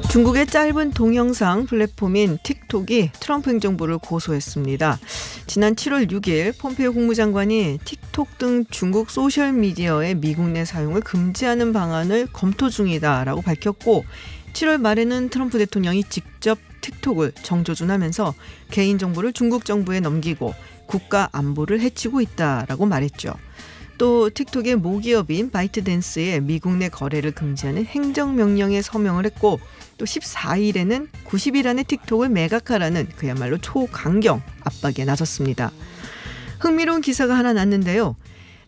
중국의 짧은 동영상 플랫폼인 틱톡이 트럼프 행정부를 고소했습니다. 지난 7월 6일 폼페이오 국무장관이 틱톡 등 중국 소셜미디어의 미국 내 사용을 금지하는 방안을 검토 중이다라고 밝혔고 7월 말에는 트럼프 대통령이 직접 틱톡을 정조준하면서 개인정보를 중국 정부에 넘기고 국가 안보를 해치고 있다라고 말했죠. 또 틱톡의 모기업인 바이트댄스의 미국 내 거래를 금지하는 행정명령에 서명을 했고 또 14일에는 90일 안에 틱톡을 매각하라는 그야말로 초강경 압박에 나섰습니다. 흥미로운 기사가 하나 났는데요.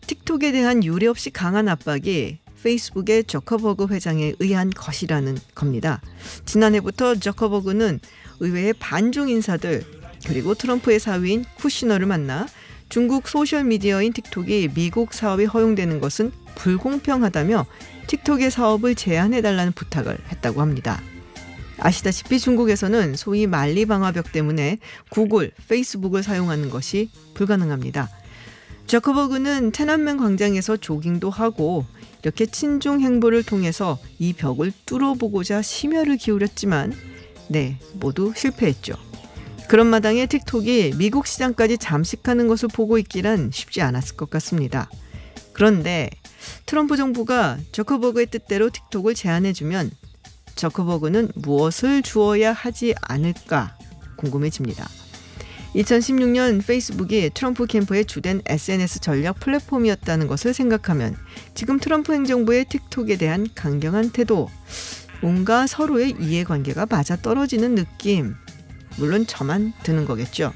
틱톡에 대한 유례 없이 강한 압박이 페이스북의 저커버그 회장에 의한 것이라는 겁니다. 지난해부터 저커버그는 의회의 반중 인사들 그리고 트럼프의 사위인 쿠시너를 만나 중국 소셜미디어인 틱톡이 미국 사업이 허용되는 것은 불공평하다며 틱톡의 사업을 제한해달라는 부탁을 했다고 합니다. 아시다시피 중국에서는 소위 만리방화벽 때문에 구글, 페이스북을 사용하는 것이 불가능합니다. 저커버그는 테난멘 광장에서 조깅도 하고 이렇게 친중 행보를 통해서 이 벽을 뚫어보고자 심혈을 기울였지만 모두 실패했죠. 그런 마당에 틱톡이 미국 시장까지 잠식하는 것을 보고 있기란 쉽지 않았을 것 같습니다. 그런데 트럼프 정부가 저커버그의 뜻대로 틱톡을 제한해주면 저커버그는 무엇을 주어야 하지 않을까 궁금해집니다. 2016년 페이스북이 트럼프 캠프의 주된 SNS 전략 플랫폼이었다는 것을 생각하면 지금 트럼프 행정부의 틱톡에 대한 강경한 태도, 뭔가 서로의 이해관계가 맞아떨어지는 느낌, 물론 저만 드는 거겠죠.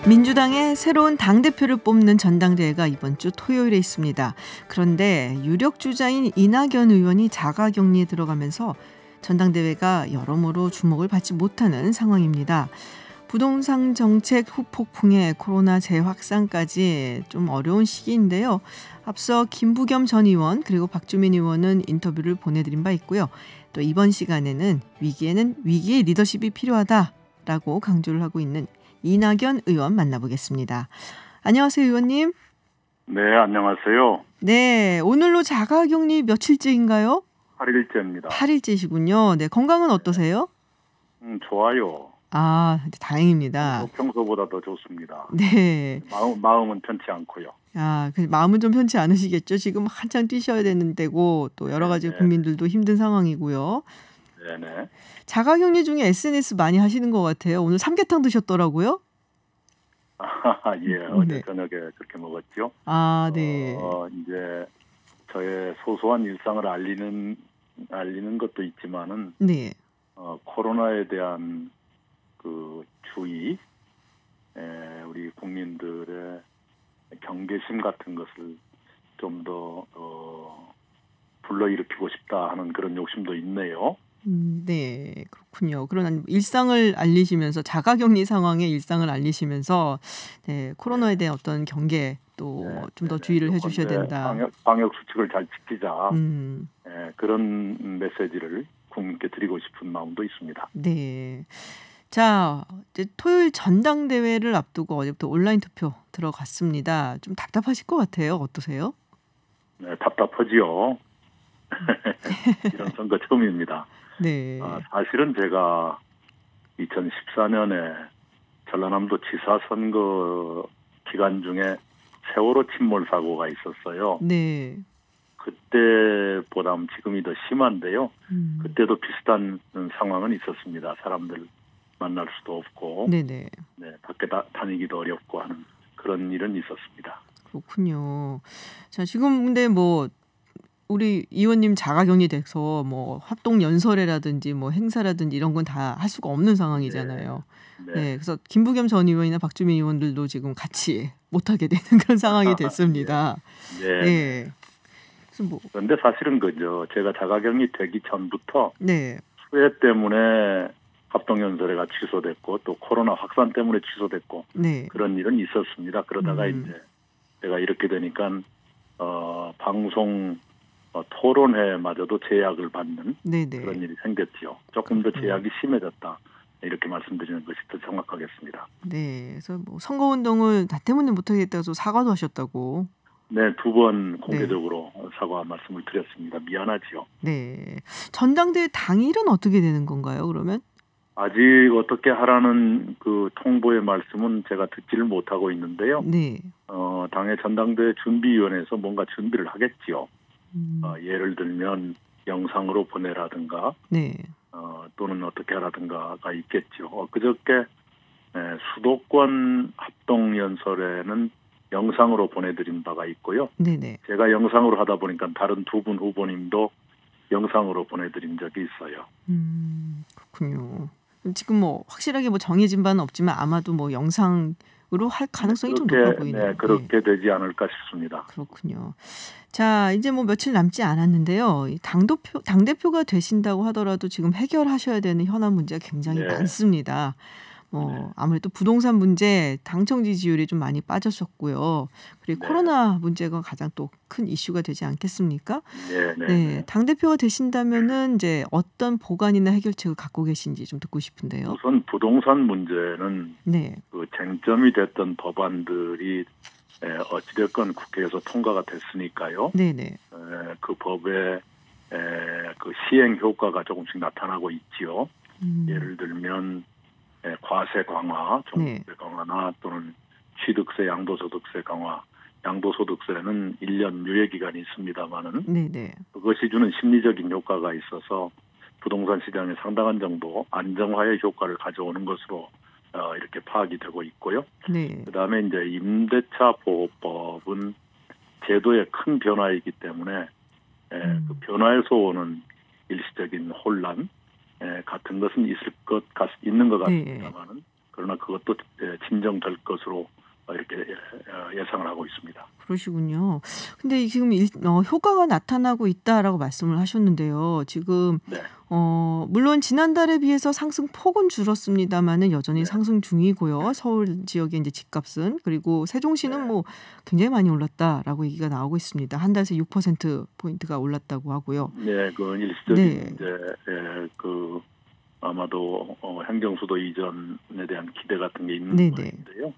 민주당의 새로운 당대표를 뽑는 전당대회가 이번 주 토요일에 있습니다. 그런데 유력 주자인 이낙연 의원이 자가격리에 들어가면서 전당대회가 여러모로 주목을 받지 못하는 상황입니다. 부동산 정책 후폭풍에 코로나 재확산까지 좀 어려운 시기인데요. 앞서 김부겸 전 의원 그리고 박주민 의원은 인터뷰를 보내드린 바 있고요. 또 이번 시간에는 위기에는 위기의 리더십이 필요하다라고 강조를 하고 있는 이낙연 의원 만나보겠습니다. 안녕하세요, 의원님. 네, 안녕하세요. 네, 오늘로 자가격리 며칠째인가요? 8일째입니다. 8일째시군요. 네, 건강은 어떠세요? 좋아요. 아, 다행입니다. 평소보다 더 좋습니다. 네. 마음은 편치 않고요. 아, 마음은 좀 편치 않으시겠죠? 지금 한창 뛰셔야 되는 때고 또 여러 가지 국민들도 힘든 상황이고요. 네네. 자가격리 중에 SNS 많이 하시는 것 같아요. 오늘 삼계탕 드셨더라고요? 예, 어제 저녁에 그렇게 먹었죠. 아, 네. 이제 저의 소소한 일상을 알리는 것도 있지만은, 네. 코로나에 대한 그 주의, 우리 국민들의 경계심 같은 것을 좀 더 불러일으키고 싶다 하는 그런 욕심도 있네요. 네, 그렇군요. 그런 일상을 알리시면서 자가격리 상황의 일상을 알리시면서 코로나에 대한 어떤 경계 또 좀 더 주의를 해주셔야 된다. 방역 수칙을 잘 지키자. 그런 메시지를 국민께 드리고 싶은 마음도 있습니다. 네. 자, 이제 토요일 전당대회를 앞두고 어제부터 온라인 투표 들어갔습니다. 좀 답답하실 것 같아요. 어떠세요? 네, 답답하지요. 이런 선거 처음입니다. 네. 사실은 제가 2014년에 전라남도 지사 선거 기간 중에 세월호 침몰 사고가 있었어요. 네. 그때보다는 지금이 더 심한데요. 그때도 비슷한 상황은 있었습니다. 사람들 만날 수도 없고, 네네. 네, 밖에 다니기도 어렵고 하는 그런 일은 있었습니다. 그렇군요. 자, 지금 근데 우리 의원님 자가격리 돼서 합동 연설회라든지 행사라든지 이런 건 다 할 수가 없는 상황이잖아요. 네. 그래서 김부겸 전 의원이나 박주민 의원들도 지금 같이 못하게 되는 그런 상황이 됐습니다. 네. 그래서 그런데 사실은 제가 자가격리 되기 전부터 수해 때문에 합동연설회가 취소됐고 또 코로나 확산 때문에 취소됐고 그런 일은 있었습니다. 그러다가 이제 제가 이렇게 되니까 방송 토론회마저도 제약을 받는 그런 일이 생겼죠. 조금 더 제약이 심해졌다. 이렇게 말씀드리는 것이 더 정확하겠습니다. 네, 그래서 선거운동을 나 때문에 못하겠다고 사과도 하셨다고. 네, 2번 공개적으로 사과 말씀을 드렸습니다. 미안하지요. 네. 전당대회 당일은 어떻게 되는 건가요, 그러면? 아직 어떻게 하라는 그 통보의 말씀은 제가 듣지를 못하고 있는데요. 네. 당의 전당대회 준비위원회에서 뭔가 준비를 하겠지요. 예를 들면 영상으로 보내라든가, 네. 또는 어떻게 하라든가가 있겠죠. 그저께 수도권 합동연설에는 영상으로 보내드린 바가 있고요. 네네. 제가 영상으로 하다 보니까 다른 2분 후보님도 영상으로 보내드린 적이 있어요. 그렇군요. 지금 뭐 확실하게 뭐 정해진 바는 없지만 아마도 뭐 영상으로 할 가능성이 좀 높아 보이네요. 네, 그렇게 되지 않을까 싶습니다. 그렇군요. 자, 이제 뭐 며칠 남지 않았는데요. 당대표가 되신다고 하더라도 지금 해결하셔야 되는 현안 문제가 굉장히 많습니다. 아무래도 부동산 문제, 당청 지지율이 좀 많이 빠졌었고요. 그리고 코로나 문제가 가장 또 큰 이슈가 되지 않겠습니까? 네. 당대표가 되신다면은 이제 어떤 보관이나 해결책을 갖고 계신지 좀 듣고 싶은데요. 우선 부동산 문제는 그 쟁점이 됐던 법안들이 어찌됐건 국회에서 통과가 됐으니까요. 네네. 그 법의 그 시행 효과가 조금씩 나타나고 있지요. 예를 들면 과세 강화, 종부세 강화나 또는 취득세, 양도소득세 강화. 양도소득세는 1년 유예 기간이 있습니다만은 그것이 주는 심리적인 효과가 있어서 부동산 시장에 상당한 정도 안정화의 효과를 가져오는 것으로 이렇게 파악이 되고 있고요. 그다음에 이제 임대차 보호법은 제도의 큰 변화이기 때문에 그 변화에서 오는 일시적인 혼란 같은 것은 있는 것 같습니다만은 그러나 그것도 진정될 것으로 이렇게 예상을 하고 있습니다. 그러시군요. 근데 지금 효과가 나타나고 있다라고 말씀을 하셨는데요. 지금 물론 지난달에 비해서 상승폭은 줄었습니다만은 여전히 상승 중이고요. 서울 지역의 이제 집값은 그리고 세종시는 뭐 굉장히 많이 올랐다라고 얘기가 나오고 있습니다. 한 달 새 6% 포인트가 올랐다고 하고요. 네, 그 일시적인 이제 그 아마도 행정수도 이전에 대한 기대 같은 게 있는 모양인데요.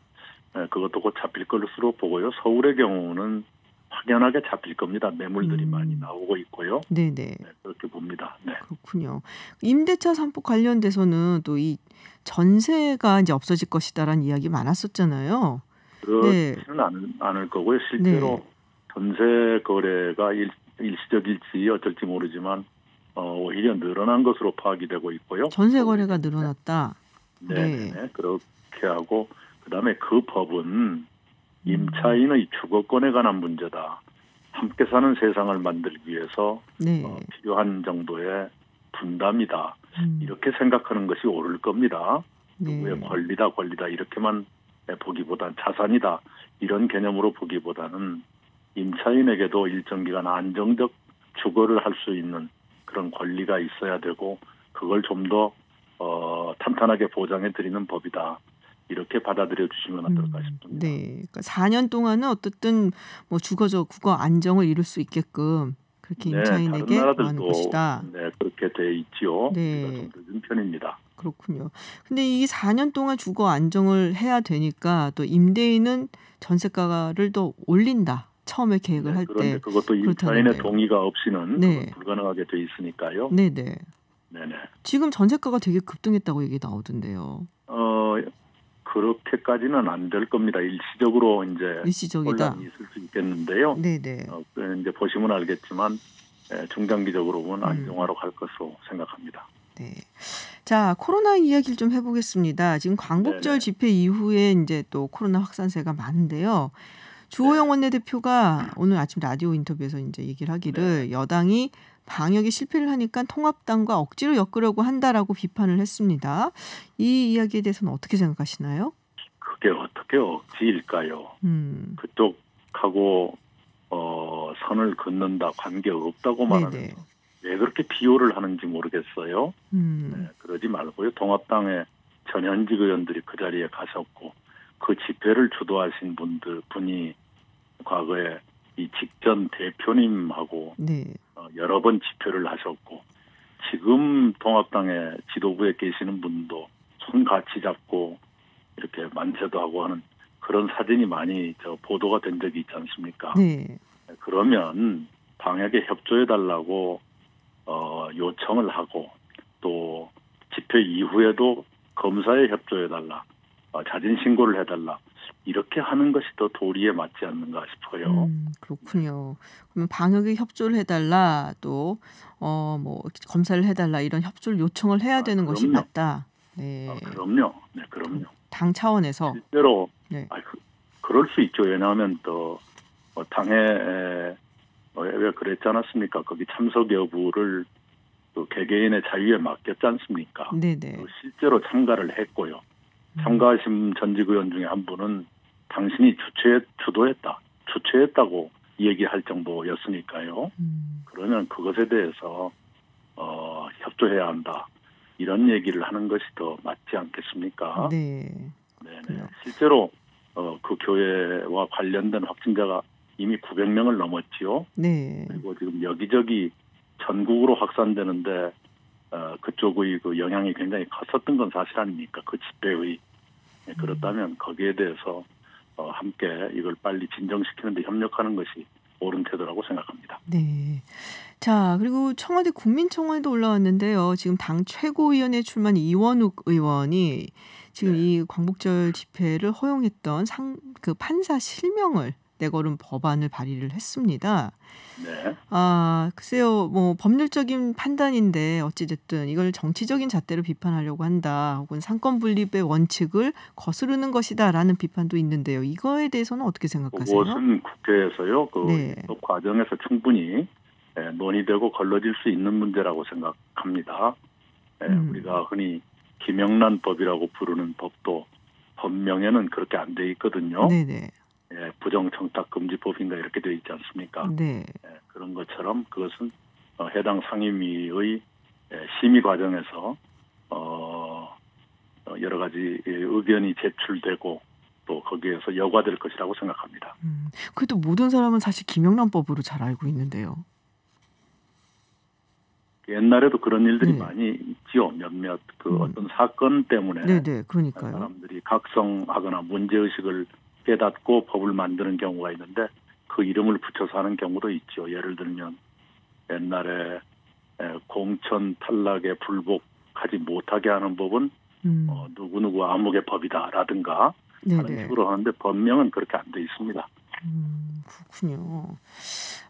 그것도 곧 잡힐 것으로 보고요. 서울의 경우는 확연하게 잡힐 겁니다. 매물들이 많이 나오고 있고요. 네네. 그렇게 봅니다. 네. 그렇군요. 임대차 3법 관련돼서는 또 이 전세가 이제 없어질 것이다라는 이야기 많았었잖아요. 그렇지는 않을 거고요. 실제로 전세 거래가 일시적일지 어쩔지 모르지만 오히려 늘어난 것으로 파악이 되고 있고요. 전세 거래가 늘어났다. 네. 그렇게 하고 그다음에 그 법은 임차인의 주거권에 관한 문제다. 함께 사는 세상을 만들기 위해서 필요한 정도의 분담이다. 이렇게 생각하는 것이 옳을 겁니다. 누구의 권리다 이렇게만 보기보단 자산이다. 이런 개념으로 보기보다는 임차인에게도 일정 기간 안정적 주거를 할 수 있는 그런 권리가 있어야 되고 그걸 좀 더 탄탄하게 보장해 드리는 법이다. 이렇게 받아들여 주시면 어떨까 싶습니다. 네, 그러니까 4년 동안은 어떻든 뭐 국어 안정을 이룰 수 있게끔 그렇게 임차인에게 하는 것이다. 네, 그렇게 돼 있지요. 좀 늦은 편입니다. 그렇군요. 근데 이 4년 동안 주거 안정을 해야 되니까 또 임대인은 전세가를 더 올린다. 처음에 계획을 할 때. 그런데 그것도 임차인의 동의가 없이는 불가능하게 돼 있으니까요. 네네. 지금 전세가가 되게 급등했다고 얘기 나오던데요. 그렇게까지는 안 될 겁니다. 일시적으로 이제 일시적이다. 혼란이 있을 수 있겠는데요. 네네. 이제 보시면 알겠지만 중장기적으로 보면 안정화로 갈 것으로 생각합니다. 네. 자, 코로나 이야기를 좀 해보겠습니다. 지금 광복절 집회 이후에 이제 또 코로나 확산세가 많은데요. 주호영 원내대표가 오늘 아침 라디오 인터뷰에서 이제 얘기를 하기를 여당이 방역에 실패를 하니까 통합당과 억지로 엮으려고 한다라고 비판을 했습니다. 이 이야기에 대해서는 어떻게 생각하시나요? 그게 어떻게 억지일까요? 그쪽하고 선을 긋는다, 관계 없다고 말하는 왜 그렇게 비호를 하는지 모르겠어요. 그러지 말고요. 통합당의 전현직 의원들이 그 자리에 가셨고 그 집회를 주도하신 분이 과거에 이 직전 대표님하고 여러 번 집회를 하셨고 지금 통합당의 지도부에 계시는 분도 손 같이 잡고 이렇게 만세도 하고 하는 그런 사진이 많이 보도가 된 적이 있지 않습니까? 네. 그러면 방역에 협조해달라고 요청을 하고 또 집회 이후에도 검사에 협조해달라, 자진 신고를 해달라 이렇게 하는 것이 더 도리에 맞지 않는가 싶어요. 그렇군요. 그러면 방역에 협조를 해달라 또 뭐 검사를 해달라 이런 협조를 요청을 해야 되는 것이 맞다. 네. 그럼요. 네, 그럼요. 당 차원에서 실제로 네. 그럴 수 있죠. 왜냐하면 또 당에 왜 그랬지 않았습니까? 거기 참석 여부를 또 개개인의 자유에 맡겼지 않습니까? 네네. 실제로 참가를 했고요. 참가하신 전직 의원 중에 한 분은 당신이 주최했다고 얘기할 정도였으니까요. 그러면 그것에 대해서 협조해야 한다. 이런 얘기를 하는 것이 더 맞지 않겠습니까? 네. 네네. 실제로 그 교회와 관련된 확진자가 이미 900명을 넘었지요. 네. 그리고 지금 여기저기 전국으로 확산되는데 그쪽의 그 영향이 굉장히 컸었던 건 사실 아닙니까? 그 집회의. 그렇다면 거기에 대해서 함께 이걸 빨리 진정시키는 데 협력하는 것이 옳은 태도라고 생각합니다. 네. 자, 그리고 청와대 국민청원도 올라왔는데요. 지금 당 최고위원회 출마한 이원욱 의원이 지금 이 광복절 집회를 허용했던 그 판사 실명을 내걸은 법안을 발의를 했습니다. 네. 글쎄요, 뭐 법률적인 판단인데 어찌됐든 이걸 정치적인 잣대로 비판하려고 한다, 혹은 상권 분립의 원칙을 거스르는 것이다라는 비판도 있는데요. 이거에 대해서는 어떻게 생각하세요? 그것은 국회에서요, 그 과정에서 충분히 논의되고 걸러질 수 있는 문제라고 생각합니다. 우리가 흔히 김영란 법이라고 부르는 법도 법명에는 그렇게 안 돼 있거든요. 네네. 부정청탁금지법인가 이렇게 되어 있지 않습니까? 네. 그런 것처럼 그것은 해당 상임위의 심의 과정에서 여러 가지 의견이 제출되고 또 거기에서 여과될 것이라고 생각합니다. 그래도 모든 사람은 사실 김영란법으로 잘 알고 있는데요. 옛날에도 그런 일들이 많이 있지요. 몇몇 어떤 사건 때문에 네네, 그러니까요. 사람들이 각성하거나 문제의식을 깨닫고 법을 만드는 경우가 있는데 그 이름을 붙여서 하는 경우도 있죠. 예를 들면 옛날에 공천 탈락에 불복하지 못하게 하는 법은 누구누구 암흑의 법이다라든가 하는 식으로 하는데 법명은 그렇게 안 돼 있습니다. 그렇군요.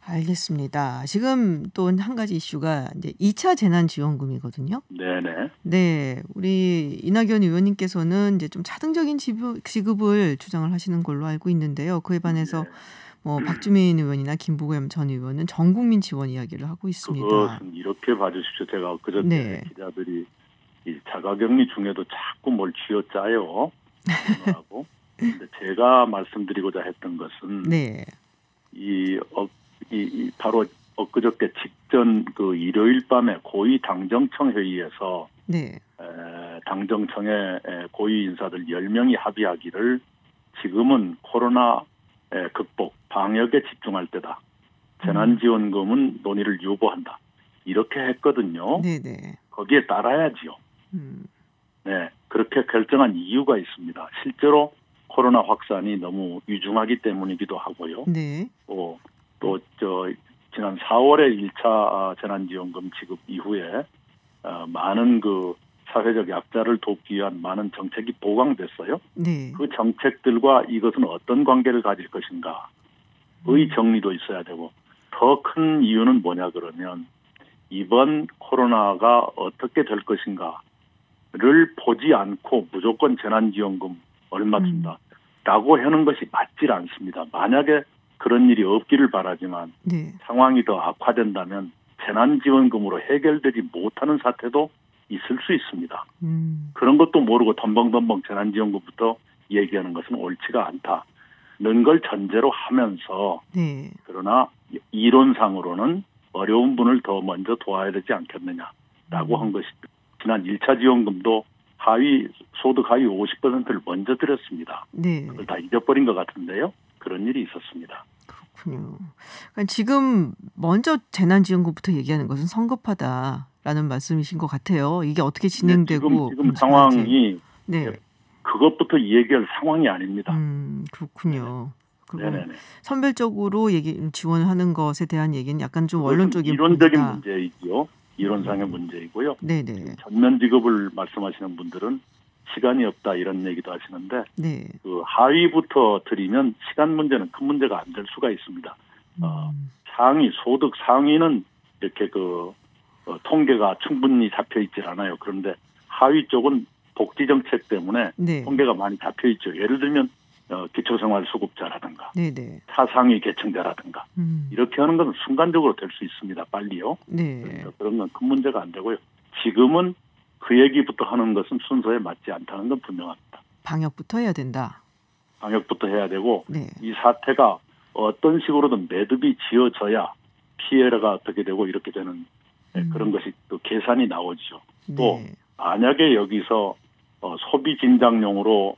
알겠습니다. 지금 또 한 가지 이슈가 이제 2차 재난지원금이거든요. 네네. 네, 우리 이낙연 의원님께서는 이제 좀 차등적인 지급을 주장을 하시는 걸로 알고 있는데요. 그에 반해서 뭐 박주민 의원이나 김부겸 전 의원은 전 국민 지원 이야기를 하고 있습니다. 그것은 이렇게 봐주십시오. 제가 그저께 기자들이 이 자가격리 중에도 자꾸 뭘 쥐어짜요. 근데 제가 말씀드리고자 했던 것은 바로 엊그저께 직전 그 일요일 밤에 고위 당정청 회의에서 당정청의 고위 인사들 10명이 합의하기를 지금은 코로나 극복, 방역에 집중할 때다. 재난지원금은 논의를 유보한다. 이렇게 했거든요. 거기에 따라야지요. 네, 그렇게 결정한 이유가 있습니다. 실제로 코로나 확산이 너무 위중하기 때문이기도 하고요. 또 지난 4월에 1차 재난지원금 지급 이후에 많은 그 사회적 약자를 돕기 위한 많은 정책이 보강됐어요. 그 정책들과 이것은 어떤 관계를 가질 것인가의 정리도 있어야 되고 더 큰 이유는 뭐냐 그러면 이번 코로나가 어떻게 될 것인가를 보지 않고 무조건 재난지원금 얼마 준다. 라고 하는 것이 맞질 않습니다. 만약에 그런 일이 없기를 바라지만 상황이 더 악화된다면 재난지원금으로 해결되지 못하는 사태도 있을 수 있습니다. 그런 것도 모르고 덤벙덤벙 재난지원금부터 얘기하는 것은 옳지가 않다는 걸 전제로 하면서 그러나 이론상으로는 어려운 분을 더 먼저 도와야 되지 않겠느냐라고 한 것이 지난 1차 지원금도 소득 하위 50%를 먼저 드렸습니다. 그걸 다 잊어버린 것 같은데요. 그런 일이 있었습니다. 그렇군요. 그러니까 지금 먼저 재난지원금부터 얘기하는 것은 성급하다라는 말씀이신 것 같아요. 이게 어떻게 진행되고 지금 상황이 그것부터 얘기할 상황이 아닙니다. 그렇군요. 네네네. 선별적으로 지원을 하는 것에 대한 얘기는 약간 좀 원론적인 이론적인 문제이죠. 이론상의 문제이고요. 네네. 전면 지급을 말씀하시는 분들은 시간이 없다 이런 얘기도 하시는데 네. 그 하위부터 드리면 시간 문제는 큰 문제가 안 될 수가 있습니다. 상위 소득 상위는 이렇게 통계가 충분히 잡혀 있질 않아요. 그런데 하위 쪽은 복지 정책 때문에 네. 통계가 많이 잡혀 있죠. 예를 들면 기초생활수급자라든가 네네. 차상위 계층자라든가 이렇게 하는 건 순간적으로 될 수 있습니다. 빨리요. 네. 그런 건 큰 문제가 안 되고요. 지금은 그 얘기부터 하는 것은 순서에 맞지 않다는 건 분명합니다. 방역부터 해야 된다. 방역부터 해야 되고 네. 이 사태가 어떤 식으로든 매듭이 지어져야 피해가 어떻게 되고 이렇게 되는 그런 것이 또 계산이 나오죠. 네. 또 만약에 여기서 소비 진작용으로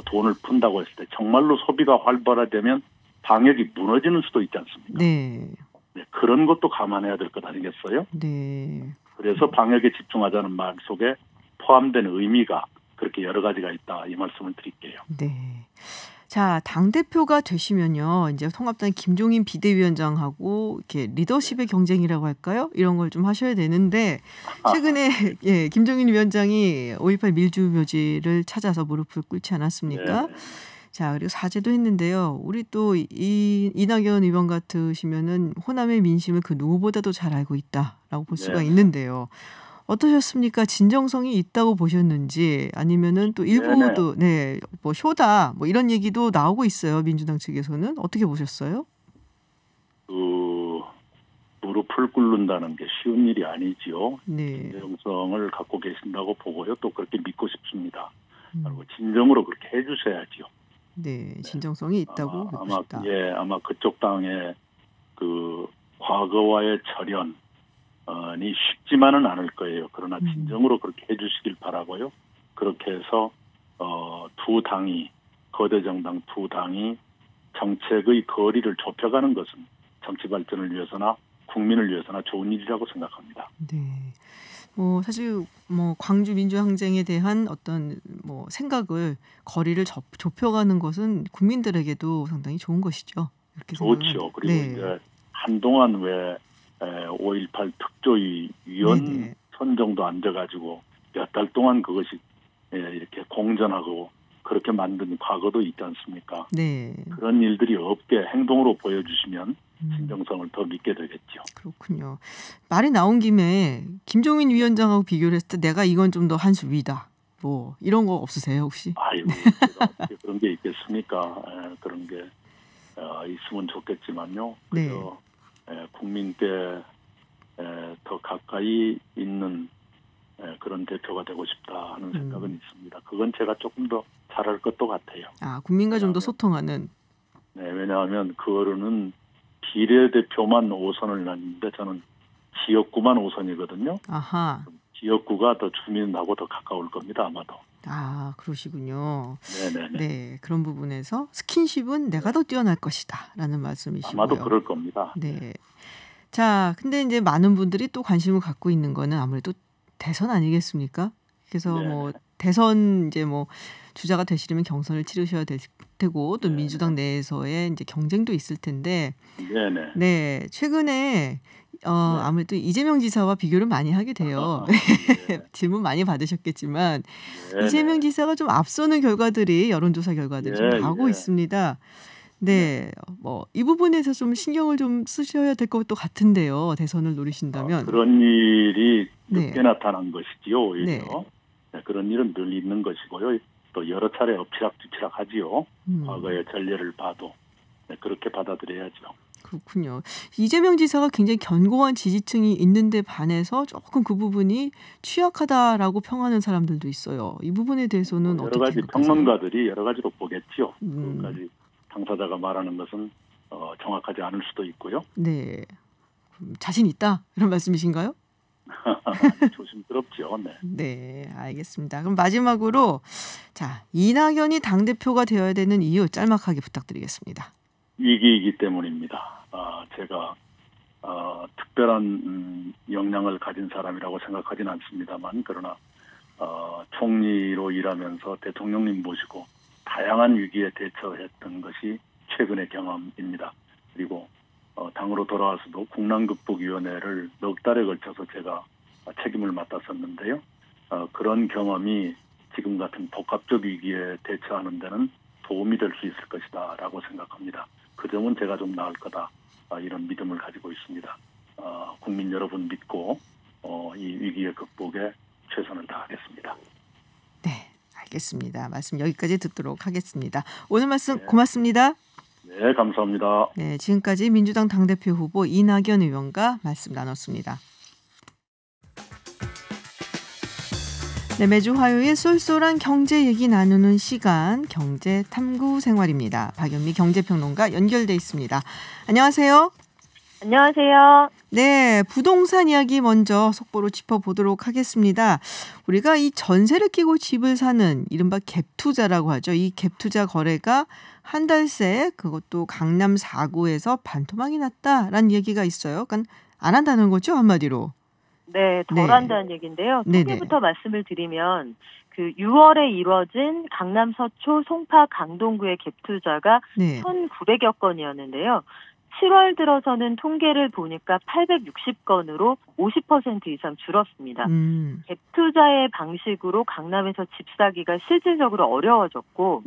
돈을 푼다고 했을 때 정말로 소비가 활발화되면 방역이 무너지는 수도 있지 않습니까? 네. 네, 그런 것도 감안해야 될 것 아니겠어요? 네. 그래서 방역에 집중하자는 말 속에 포함된 의미가 그렇게 여러 가지가 있다 이 말씀을 드릴게요. 네. 자, 당대표가 되시면요. 이제 통합당 김종인 비대위원장하고 이렇게 리더십의 경쟁이라고 할까요? 이런 걸 좀 하셔야 되는데 최근에 예, 김종인 위원장이 5.18 밀주묘지를 찾아서 무릎을 꿇지 않았습니까? 네. 자, 그리고 사죄도 했는데요. 우리 또 이낙연 의원 같으시면은 호남의 민심을 그 누구보다도 잘 알고 있다라고 볼 수가 있는데요. 어떠셨습니까? 진정성이 있다고 보셨는지 아니면은 또 일부도 네, 뭐 쇼다 뭐 이런 얘기도 나오고 있어요. 민주당 측에서는 어떻게 보셨어요? 무릎을 꿇는다는 게 쉬운 일이 아니지요. 네. 진정성을 갖고 계신다고 보고요. 또 그렇게 믿고 싶습니다. 그리고 진정으로 그렇게 해주셔야죠. 네, 진정성이 있다고 믿고 싶다. 아마 그쪽 당의 그 과거와의 절연. 이 쉽지만은 않을 거예요. 그러나 진정으로 그렇게 해주시길 바라고요. 그렇게 해서 두 당이 거대 정당 두 당이 정책의 거리를 좁혀가는 것은 정치 발전을 위해서나 국민을 위해서나 좋은 일이라고 생각합니다. 네. 사실 광주 민주항쟁에 대한 어떤 생각을 거리를 좁혀가는 것은 국민들에게도 상당히 좋은 것이죠. 이렇게 좋죠. 그리고 이제 한동안 왜 5.18 특조위 위원 선정도 안 돼가지고 몇 달 동안 그것이 이렇게 공전하고 그렇게 만든 과거도 있지 않습니까? 네. 그런 일들이 없게 행동으로 보여주시면 진정성을 더 믿게 되겠죠. 그렇군요. 말이 나온 김에 김종인 위원장하고 비교를 했을 때 내가 이건 좀 더 한 수 위다. 뭐 이런 거 없으세요 혹시? 아이고 제가 어떻게 그런 게 있겠습니까? 그런 게 있으면 좋겠지만요. 그저 국민께 더 가까이 있는 그런 대표가 되고 싶다 하는 생각은 있습니다. 그건 제가 조금 더 잘할 것도 같아요. 아, 국민과 좀 더 소통하는. 네, 왜냐하면 그거는 비례대표만 5선을 놨는데 저는 지역구만 5선이거든요. 아하. 지역구가 더 주민하고 더 가까울 겁니다, 아마도. 아, 그러시군요. 네네네. 네, 그런 부분에서 스킨십은 내가 더 뛰어날 것이다라는 말씀이시고요. 아마도 그럴 겁니다. 네. 자, 근데 이제 많은 분들이 또 관심을 갖고 있는 거는 아무래도 대선 아니겠습니까? 그래서 대선 이제 주자가 되시려면 경선을 치르셔야 될 테고 또 민주당 내에서의 이제 경쟁도 있을 텐데. 네네. 네, 최근에 아무래도 이재명 지사와 비교를 많이 하게 돼요. 질문 많이 받으셨겠지만 이재명 지사가 좀 앞서는 결과들이 여론조사 결과들이 좀 나오고 있습니다. 네, 이 부분에서 좀 신경을 좀 쓰셔야 될 것도 같은데요. 대선을 노리신다면. 그런 일이 늦게 나타난 것이지요. 오히려. 그런 일은 늘 있는 것이고요. 또 여러 차례 엎치락뒤치락 하지요. 과거의 전례를 봐도. 그렇게 받아들여야죠. 그렇군요. 이재명 지사가 굉장히 견고한 지지층이 있는데 반해서 조금 그 부분이 취약하다라고 평하는 사람들도 있어요. 이 부분에 대해서는 여러 어떻게 가지 생각하세요? 평론가들이 여러 가지로 보겠죠. 그까지 당사자가 말하는 것은 정확하지 않을 수도 있고요. 네, 자신 있다 이런 말씀이신가요? 조심스럽죠. 네. 네, 알겠습니다. 그럼 마지막으로 자, 이낙연이 당대표가 되어야 되는 이유 짤막하게 부탁드리겠습니다. 이기이기 때문입니다. 제가 특별한 역량을 가진 사람이라고 생각하진 않습니다만 그러나 총리로 일하면서 대통령님 모시고 다양한 위기에 대처했던 것이 최근의 경험입니다. 그리고 당으로 돌아와서도 국난극복위원회를 넉 달에 걸쳐서 제가 책임을 맡았었는데요. 그런 경험이 지금 같은 복합적 위기에 대처하는 데는 도움이 될 수 있을 것이다 라고 생각합니다. 그 점은 제가 좀 나을 거다 이런 믿음을 가지고 있습니다. 국민 여러분 믿고 이 위기의 극복에 최선을 다하겠습니다. 네, 알겠습니다. 말씀 여기까지 듣도록 하겠습니다. 오늘 말씀 고맙습니다. 네, 감사합니다. 네, 지금까지 민주당 당대표 후보 이낙연 의원과 말씀 나눴습니다. 네, 매주 화요일 쏠쏠한 경제 얘기 나누는 시간 경제탐구 생활입니다. 박연미 경제평론가 연결돼 있습니다. 안녕하세요. 안녕하세요. 네, 부동산 이야기 먼저 속보로 짚어보도록 하겠습니다. 우리가 이 전세를 끼고 집을 사는 이른바 갭투자라고 하죠. 이 갭투자 거래가 한 달 새 그것도 강남 4구에서 반토막이 났다라는 얘기가 있어요. 그러니까 안 한다는 거죠, 한마디로. 네, 덜 한다는 얘기인데요. 통계부터 말씀을 드리면 그 6월에 이루어진 강남 서초 송파 강동구의 갭투자가 1,900여 건이었는데요. 7월 들어서는 통계를 보니까 860건으로 50% 이상 줄었습니다. 갭투자의 방식으로 강남에서 집 사기가 실질적으로 어려워졌고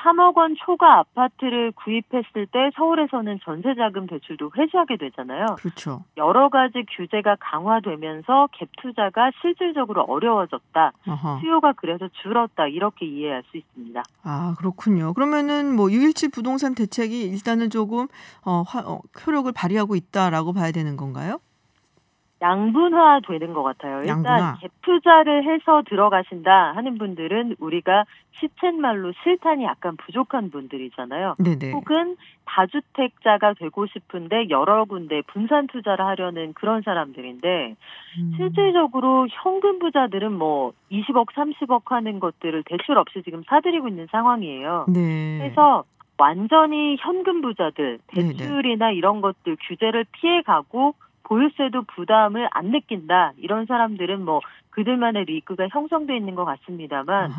3억 원 초과 아파트를 구입했을 때 서울에서는 전세자금 대출도 회수하게 되잖아요. 그렇죠. 여러 가지 규제가 강화되면서 갭투자가 실질적으로 어려워졌다. 수요가 그래서 줄었다. 이렇게 이해할 수 있습니다. 아, 그렇군요. 그러면은 뭐 6.17 부동산 대책이 일단은 조금 효력을 발휘하고 있다라고 봐야 되는 건가요? 양분화 되는 것 같아요. 일단 갭투자를 해서 들어가신다 하는 분들은 우리가 시쳇말로 실탄이 약간 부족한 분들이잖아요. 네네. 혹은 다주택자가 되고 싶은데 여러 군데 분산 투자를 하려는 그런 사람들인데 실질적으로 현금 부자들은 뭐 20억, 30억 하는 것들을 대출 없이 지금 사들이고 있는 상황이에요. 네. 그래서 완전히 현금 부자들, 대출이나 이런 것들 규제를 피해가고 보유세도 부담을 안 느낀다. 이런 사람들은 뭐 그들만의 리그가 형성돼 있는 것 같습니다만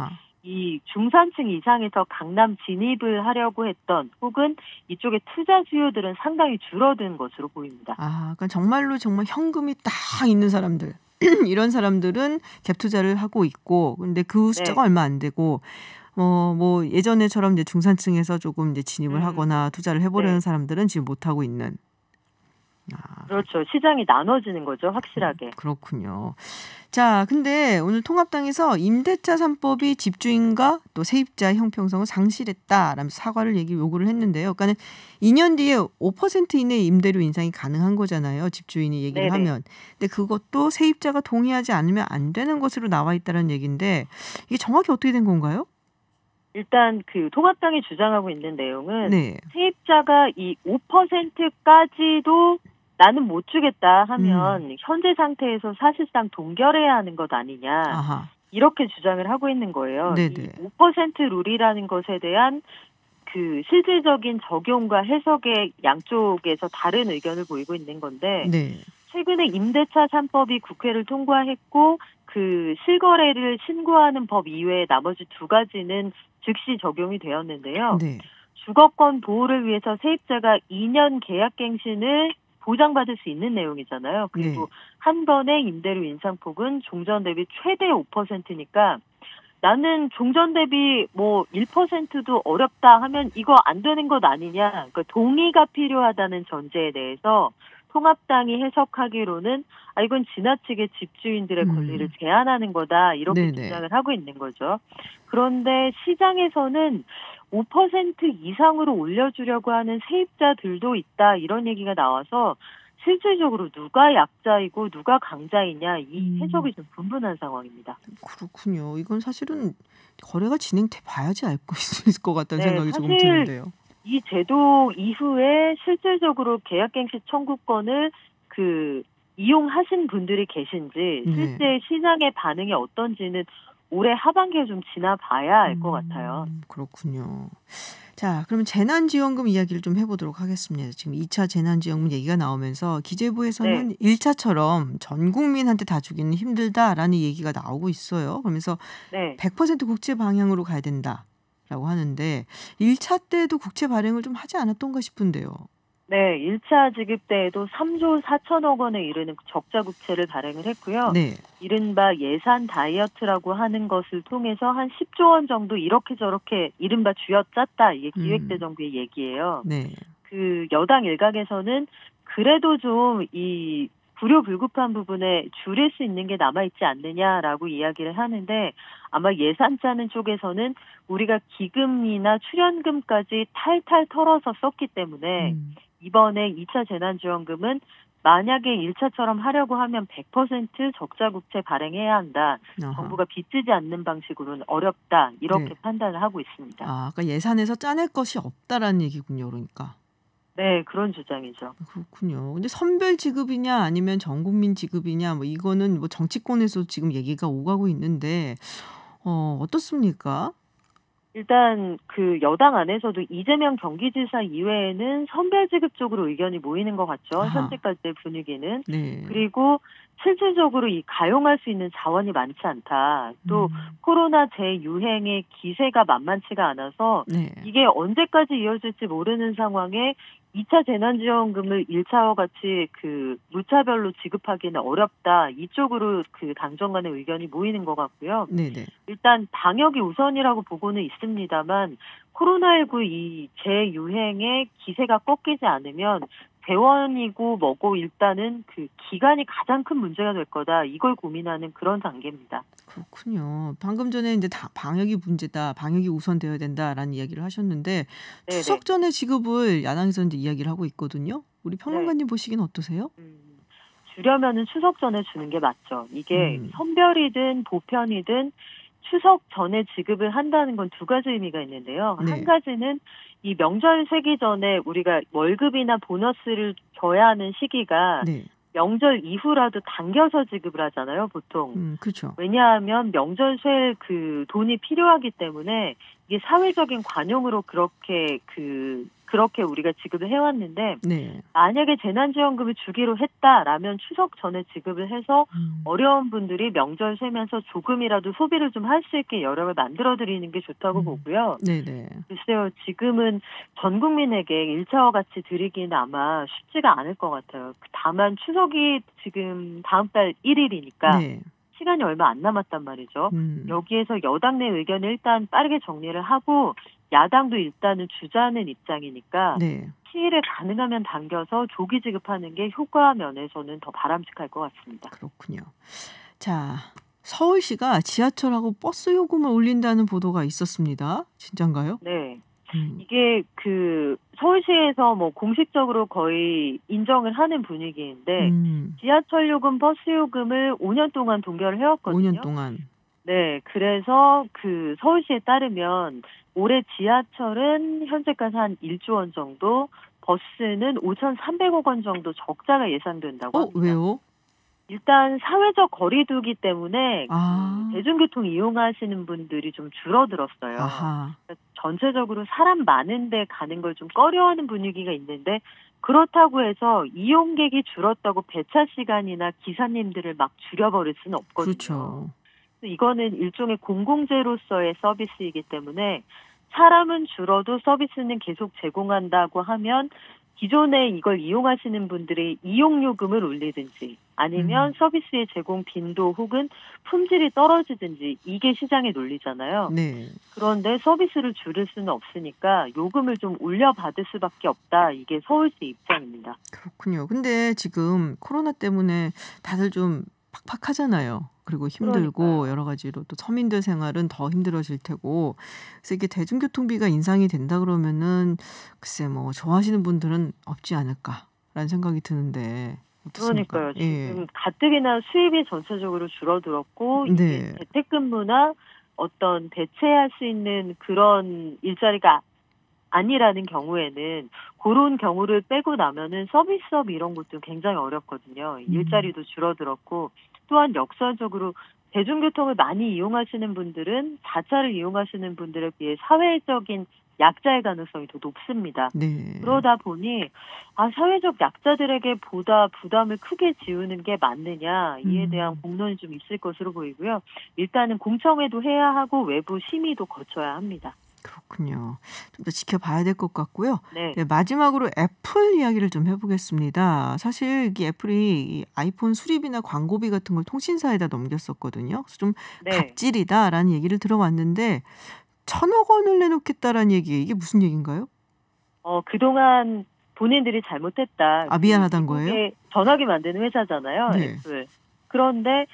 이 중산층 이상에서 강남 진입을 하려고 했던 혹은 이쪽에 투자 수요들은 상당히 줄어든 것으로 보입니다. 아, 그러니까 정말로 정말 현금이 딱 있는 사람들 이런 사람들은 갭 투자를 하고 있고 근데 그 숫자가 얼마 안 되고 뭐 예전에처럼 이제 중산층에서 조금 이제 진입을 하거나 투자를 해보려는 사람들은 지금 못 하고 있는. 그렇죠. 시장이 나눠지는 거죠. 확실하게. 그렇군요. 자, 근데 오늘 통합당에서 임대차 3법이 집주인과 또 세입자 형평성을 상실했다라면서 사과를 요구를 했는데요. 그러니까 2년 뒤에 5% 이내 임대료 인상이 가능한 거잖아요. 집주인이 얘기를 하면. 근데 그것도 세입자가 동의하지 않으면 안 되는 것으로 나와 있다는 얘기인데 이게 정확히 어떻게 된 건가요? 일단 그 통합당이 주장하고 있는 내용은 세입자가 이 5%까지도 나는 못 주겠다 하면 현재 상태에서 사실상 동결해야 하는 것 아니냐. 이렇게 주장을 하고 있는 거예요. 이 5% 룰이라는 것에 대한 그 실질적인 적용과 해석의 양쪽에서 다른 의견을 보이고 있는 건데 최근에 임대차 3법이 국회를 통과했고 그 실거래를 신고하는 법 이외에 나머지 두 가지는 즉시 적용이 되었는데요. 주거권 보호를 위해서 세입자가 2년 계약갱신을 보장받을 수 있는 내용이잖아요. 그리고 한 번의 임대료 인상폭은 종전 대비 최대 5%니까 나는 종전 대비 뭐 1%도 어렵다 하면 이거 안 되는 것 아니냐. 그러니까 동의가 필요하다는 전제에 대해서 통합당이 해석하기로는 이건 지나치게 집주인들의 권리를 제한하는 거다. 이렇게 주장을 하고 있는 거죠. 그런데 시장에서는 5% 이상으로 올려주려고 하는 세입자들도 있다. 이런 얘기가 나와서 실질적으로 누가 약자이고 누가 강자이냐 이 해석이 좀 분분한 상황입니다. 그렇군요. 이건 사실은 거래가 진행돼 봐야지 알 수 있을 것 같다는 생각이 조금 드는데요. 이 제도 이후에 실질적으로 계약갱신 청구권을 이용하신 분들이 계신지 실제 시장의 반응이 어떤지는 올해 하반기에 좀 지나봐야 알 것 같아요. 그렇군요. 자, 그러면 재난지원금 이야기를 좀 해보도록 하겠습니다. 지금 2차 재난지원금 얘기가 나오면서 기재부에서는 네. 1차처럼 전 국민한테 다 주기는 힘들다라는 얘기가 나오고 있어요. 그러면서 네. 100% 국채 방향으로 가야 된다라고 하는데 1차 때도 국채 발행을 좀 하지 않았던가 싶은데요. 네, 1차 지급 때에도 3조 4천억 원에 이르는 적자 국채를 발행을 했고요. 네. 이른바 예산 다이어트라고 하는 것을 통해서 한 10조 원 정도 이렇게 저렇게 이른바 쥐어짰다. 이게 기획재정부의 얘기예요. 네. 그 여당 일각에서는 그래도 좀 이 불효불급한 부분에 줄일 수 있는 게 남아있지 않느냐라고 이야기를 하는데 아마 예산 짜는 쪽에서는 우리가 기금이나 출연금까지 탈탈 털어서 썼기 때문에 이번에 2차 재난지원금은 만약에 1차처럼 하려고 하면 100% 적자 국채 발행해야 한다. 아하. 정부가 빚지지 않는 방식으로는 어렵다. 이렇게 네. 판단을 하고 있습니다. 아, 그러니까 예산에서 짜낼 것이 없다라는 얘기군요. 그러니까. 네, 그런 주장이죠. 그렇군요. 근데 선별 지급이냐 아니면 전 국민 지급이냐 뭐 이거는 뭐 정치권에서 지금 얘기가 오가고 있는데 어떻습니까? 일단 그 여당 안에서도 이재명 경기지사 이외에는 선별 지급 쪽으로 의견이 모이는 것 같죠. 아하. 현재까지의 분위기는. 네. 그리고 실질적으로 이 가용할 수 있는 자원이 많지 않다. 또 코로나 재유행의 기세가 만만치가 않아서 네. 이게 언제까지 이어질지 모르는 상황에 2차 재난지원금을 1차와 같이 그 무차별로 지급하기는 어렵다. 이쪽으로 그 당정 간의 의견이 모이는 것 같고요. 네네. 일단 방역이 우선이라고 보고는 있습니다만 코로나19 이 재유행의 기세가 꺾이지 않으면 대원이고 뭐고 일단은 그 기간이 가장 큰 문제가 될 거다. 이걸 고민하는 그런 단계입니다. 그렇군요. 방금 전에 이제 다 방역이 문제다. 방역이 우선되어야 된다라는 이야기를 하셨는데 네네. 추석 전에 지급을 야당에서 이제 이야기를 하고 있거든요. 우리 평론가님 네. 보시기는 어떠세요? 주려면은 추석 전에 주는 게 맞죠. 이게 선별이든 보편이든 추석 전에 지급을 한다는 건 두 가지 의미가 있는데요. 네. 한 가지는 이 명절 세기 전에 우리가 월급이나 보너스를 줘야 하는 시기가 네. 명절 이후라도 당겨서 지급을 하잖아요, 보통. 그렇죠. 왜냐하면 명절 셀 그 돈이 필요하기 때문에 이게 사회적인 관용으로 그렇게 우리가 지급을 해왔는데 네. 만약에 재난지원금을 주기로 했다라면 추석 전에 지급을 해서 어려운 분들이 명절 세면서 조금이라도 소비를 좀 할 수 있게 여력을 만들어드리는 게 좋다고 보고요. 네네. 글쎄요. 지금은 전 국민에게 1차와 같이 드리기는 아마 쉽지가 않을 것 같아요. 다만 추석이 지금 다음 달 1일이니까 네. 시간이 얼마 안 남았단 말이죠. 여기에서 여당 내 의견을 일단 빠르게 정리를 하고 야당도 일단은 주자는 입장이니까 네. 시일을 가능하면 당겨서 조기 지급하는 게 효과 면에서는 더 바람직할 것 같습니다. 그렇군요. 자, 서울시가 지하철하고 버스 요금을 올린다는 보도가 있었습니다. 진짠가요? 네. 이게 그 서울시에서 뭐 공식적으로 거의 인정을 하는 분위기인데 지하철 요금, 버스 요금을 5년 동안 동결을 해왔거든요. 5년 동안. 네, 그래서 그 서울시에 따르면 올해 지하철은 현재까지 한 1조 원 정도, 버스는 5,300억 원 정도 적자가 예상된다고 합니다. 왜요? 일단 사회적 거리 두기 때문에 대중교통 이용하시는 분들이 좀 줄어들었어요. 그러니까 전체적으로 사람 많은데 가는 걸 좀 꺼려하는 분위기가 있는데 그렇다고 해서 이용객이 줄었다고 배차 시간이나 기사님들을 막 줄여버릴 수는 없거든요. 그렇죠. 이거는 일종의 공공재로서의 서비스이기 때문에 사람은 줄어도 서비스는 계속 제공한다고 하면 기존에 이걸 이용하시는 분들의 이용요금을 올리든지 아니면 서비스의 제공 빈도 혹은 품질이 떨어지든지 이게 시장의 논리잖아요. 네. 그런데 서비스를 줄일 수는 없으니까 요금을 좀 올려받을 수밖에 없다. 이게 서울시 입장입니다. 그렇군요. 근데 지금 코로나 때문에 다들 좀 팍팍하잖아요. 그리고 힘들고 그러니까요. 여러 가지로 또 서민들 생활은 더 힘들어질 테고 그래서 이게 대중교통비가 인상이 된다 그러면은 글쎄 뭐 좋아하시는 분들은 없지 않을까라는 생각이 드는데 어떻습니까? 그러니까요. 지금 가뜩이나 수입이 전체적으로 줄어들었고 이제 재택근무나 어떤 대체할 수 있는 그런 일자리가 아니라는 경우에는 그런 경우를 빼고 나면은 서비스업 이런 것도 굉장히 어렵거든요. 일자리도 줄어들었고 또한 역사적으로 대중교통을 많이 이용하시는 분들은 자차를 이용하시는 분들에 비해 사회적인 약자의 가능성이 더 높습니다. 네. 그러다 보니 사회적 약자들에게 보다 부담을 크게 지우는 게 맞느냐 이에 대한 공론이 좀 있을 것으로 보이고요. 일단은 공청회도 해야 하고 외부 심의도 거쳐야 합니다. 그렇군요. 좀 더 지켜봐야 될 것 같고요. 네. 네, 마지막으로 애플 이야기를 좀 해보겠습니다. 사실 이 애플이 이 아이폰 수리비나 광고비 같은 걸 통신사에다 넘겼었거든요. 그래서 좀 갑질이다라는 얘기를 들어왔는데 1,000억 원을 내놓겠다라는 얘기, 이게 무슨 얘기인가요? 그동안 본인들이 잘못했다. 미안하다는 거예요? 전화기 만드는 회사잖아요. 네. 애플. 그런데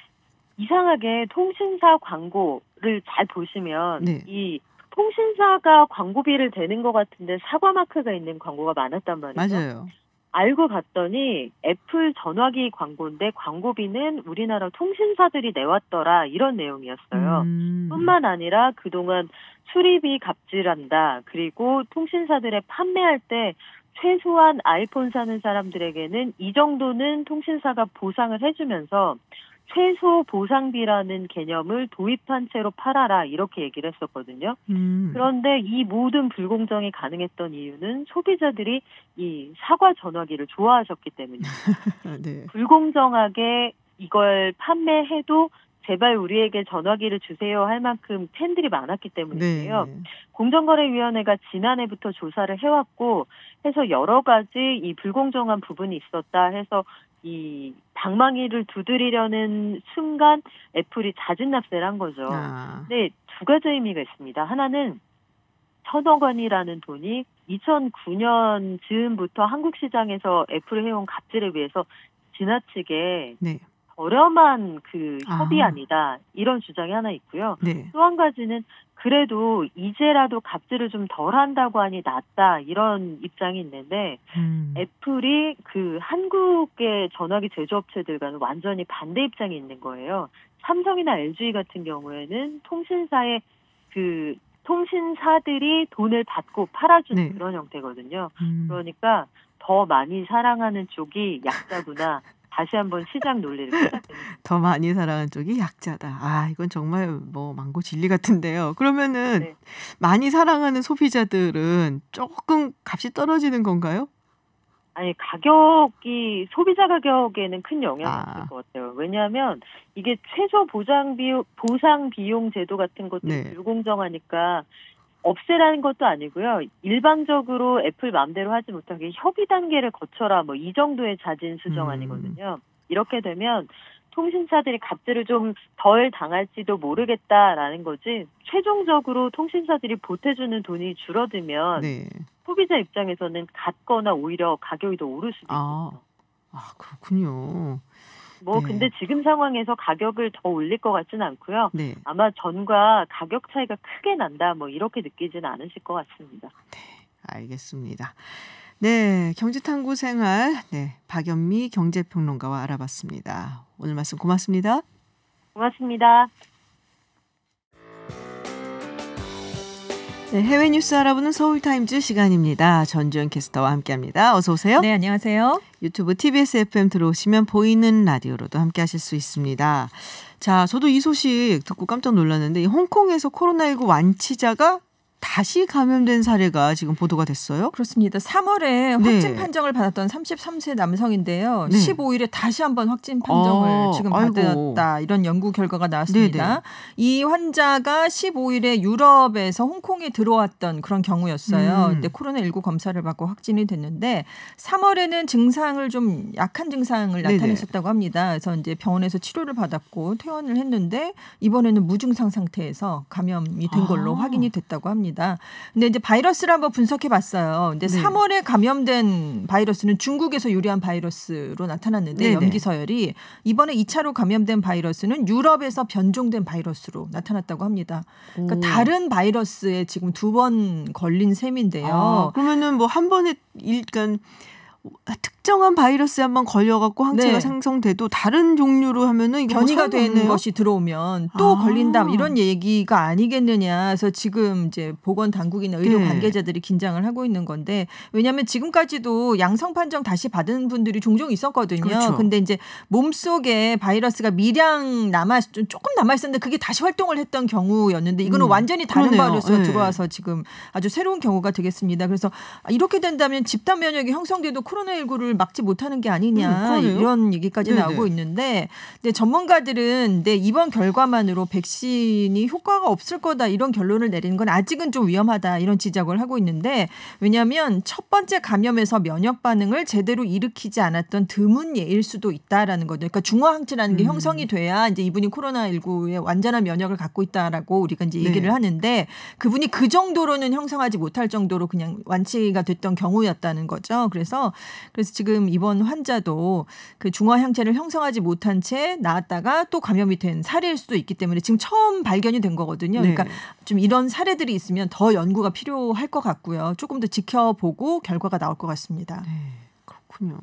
이상하게 통신사 광고를 잘 보시면 이 통신사가 광고비를 대는 것 같은데 사과 마크가 있는 광고가 많았단 말이죠. 맞아요. 알고 봤더니 애플 전화기 광고인데 광고비는 우리나라 통신사들이 내왔더라 이런 내용이었어요. 뿐만 아니라 그동안 수리비 갑질한다. 그리고 통신사들에 판매할 때 최소한 아이폰 사는 사람들에게는 이 정도는 통신사가 보상을 해주면서 최소 보상비라는 개념을 도입한 채로 팔아라 이렇게 얘기를 했었거든요. 그런데 이 모든 불공정이 가능했던 이유는 소비자들이 이 사과 전화기를 좋아하셨기 때문입니다. 네. 불공정하게 이걸 판매해도 제발 우리에게 전화기를 주세요 할 만큼 팬들이 많았기 때문인데요. 네. 공정거래위원회가 지난해부터 조사를 해왔고 해서 여러 가지 이 불공정한 부분이 있었다 해서 이 방망이를 두드리려는 순간 애플이 잦은 납세를 한 거죠. 네, 두 가지 의미가 있습니다. 하나는 1,000억 원이라는 돈이 2009년 즈음부터 한국 시장에서 애플이 해온 갑질에 비해서 지나치게 저렴한 그 협의안이다. 이런 주장이 하나 있고요. 또 한 가지는 그래도 이제라도 갑질을 좀 덜 한다고 하니 낫다. 이런 입장이 있는데 애플이 그 한국의 전화기 제조업체들과는 완전히 반대 입장이 있는 거예요. 삼성이나 LG 같은 경우에는 통신사들이 돈을 받고 팔아주는 그런 형태거든요. 그러니까 더 많이 사랑하는 쪽이 약자구나. 다시 한번 시장 논리를 더 많이 사랑하는 쪽이 약자다. 이건 정말 뭐 망고 진리 같은데요. 그러면은 많이 사랑하는 소비자들은 조금 값이 떨어지는 건가요? 아니, 가격이 소비자 가격에는 큰 영향이 없을 것 같아요. 왜냐하면 이게 최소 보상 비용 제도 같은 것들이 불공정하니까 없애라는 것도 아니고요. 일방적으로 애플 마음대로 하지 못하게 협의 단계를 거쳐라. 뭐 이 정도의 자진 수정 아니거든요. 이렇게 되면 통신사들이 갑질을 좀 덜 당할지도 모르겠다라는 거지. 최종적으로 통신사들이 보태주는 돈이 줄어들면 소비자 입장에서는 같거나 오히려 가격이 더 오를 수도 있습니다. 그렇군요. 근데 지금 상황에서 가격을 더 올릴 것 같지는 않고요. 아마 전과 가격 차이가 크게 난다. 뭐 이렇게 느끼지는 않으실 것 같습니다. 네, 알겠습니다. 네, 경제탐구 생활 박연미 경제평론가와 알아봤습니다. 오늘 말씀 고맙습니다. 고맙습니다. 네, 해외 뉴스 알아보는 서울타임즈 시간입니다. 전주현 캐스터와 함께합니다. 어서 오세요. 네, 안녕하세요. 유튜브 TBS FM 들어오시면 보이는 라디오로도 함께하실 수 있습니다. 자, 저도 이 소식 듣고 깜짝 놀랐는데 이 홍콩에서 코로나19 완치자가 다시 감염된 사례가 지금 보도가 됐어요. 그렇습니다. 3월에 확진 판정을 받았던 33세 남성인데요. 15일에 다시 한번 확진 판정을 지금 받았다. 이런 연구 결과가 나왔습니다. 이 환자가 15일에 유럽에서 홍콩에 들어왔던 그런 경우였어요. 근데 코로나19 검사를 받고 확진이 됐는데 3월에는 증상을 좀 약한 증상을 나타냈었다고 합니다. 그래서 이제 병원에서 치료를 받았고 퇴원을 했는데 이번에는 무증상 상태에서 감염이 된 걸로 확인이 됐다고 합니다. 근데 이제 바이러스를 한번 분석해 봤어요. 근데 3월에 감염된 바이러스는 중국에서 유래한 바이러스로 나타났는데 염기서열이 이번에 2차로 감염된 바이러스는 유럽에서 변종된 바이러스로 나타났다고 합니다. 그러니까 다른 바이러스에 지금 2번 걸린 셈인데요. 그러면은 뭐 한 번에 그러니까 특정한 바이러스에 한번 걸려갖고 항체가 네. 생성돼도 다른 종류로 하면은 이거 변이가 된 것이 들어오면 또 걸린다 이런 얘기가 아니겠느냐. 그래서 지금 이제 보건 당국이나 의료 네. 관계자들이 긴장을 하고 있는 건데 왜냐하면 지금까지도 양성 판정 다시 받은 분들이 종종 있었거든요. 그렇죠. 근데 이제 몸속에 바이러스가 미량 조금 남아 있었는데 그게 다시 활동을 했던 경우였는데 이거는 완전히 다른 바이러스가 네. 들어와서 지금 아주 새로운 경우가 되겠습니다. 그래서 이렇게 된다면 집단 면역이 형성돼도 코로나19를 막지 못하는 게 아니냐 이런 얘기까지 네네. 나오고 있는데 근데 전문가들은 이번 결과만으로 백신이 효과가 없을 거다 이런 결론을 내리는 건 아직은 좀 위험하다 이런 지적을 하고 있는데 왜냐하면 첫 번째 감염에서 면역 반응을 제대로 일으키지 않았던 드문 예일 수도 있다라는 거죠. 그러니까 중화항체라는 게 형성이 돼야 이제 이분이 코로나19에 완전한 면역을 갖고 있다라고 우리가 이제 얘기를 네. 하는데 그분이 그 정도로는 형성하지 못할 정도로 그냥 완치가 됐던 경우였다는 거죠. 그래서 지금 이번 환자도 그 중화항체를 형성하지 못한 채 나왔다가 또 감염이 된 사례일 수도 있기 때문에 지금 처음 발견이 된 거거든요. 그러니까 네. 좀 이런 사례들이 있으면 더 연구가 필요할 것 같고요. 조금 더 지켜보고 결과가 나올 것 같습니다. 네, 그렇군요.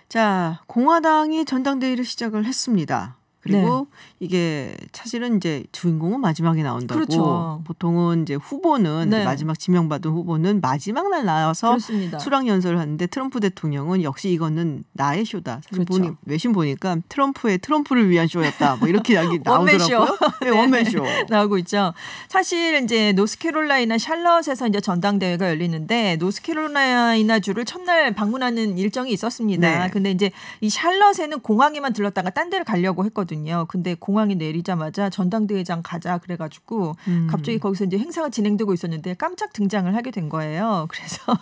자, 공화당이 전당대회를 시작을 했습니다. 그리고 네. 이게 사실은 이제 주인공은 마지막에 나온다고. 그렇죠. 보통은 이제 후보는 네. 마지막 지명받은 후보는 마지막 날 나와서 그렇습니다. 수락 연설을 하는데 트럼프 대통령은 역시 이거는 나의 쇼다. 그렇죠. 외신 보니까 트럼프를 위한 쇼였다. 뭐 이렇게 이야기 나오더라고요. 네, 원맨 쇼 나오고 있죠. 사실 이제 노스캐롤라이나 샬럿에서 이제 전당대회가 열리는데 노스캐롤라이나 주를 첫날 방문하는 일정이 있었습니다. 네. 근데 이제 이 샬럿에는 공항에만 들렀다가 딴 데를 가려고 했거든요. 근데 공항에 내리자마자 전당대회장 가자 그래가지고 갑자기 거기서 이제 행사가 진행되고 있었는데 깜짝 등장을 하게 된 거예요. 그래서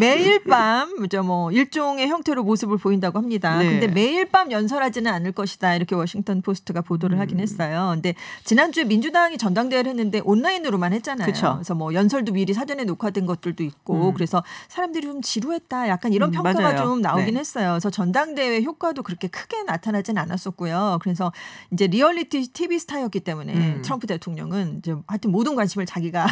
매일 밤 뭐 일종의 형태로 모습을 보인다고 합니다. 네. 근데 매일 밤 연설하지는 않을 것이다 이렇게 워싱턴 포스트가 보도를 하긴 했어요. 근데 지난주에 민주당이 전당대회를 했는데 온라인으로만 했잖아요. 그쵸. 그래서 뭐 연설도 미리 사전에 녹화된 것들도 있고 그래서 사람들이 좀 지루했다 약간 이런 평가가 맞아요. 좀 나오긴 네. 했어요. 그래서 전당대회 효과도 그렇게 크게 나타나진 않았었고요. 그래서 이제 리얼리티 TV 스타였기 때문에 트럼프 대통령은 이제 하여튼 모든 관심을 자기가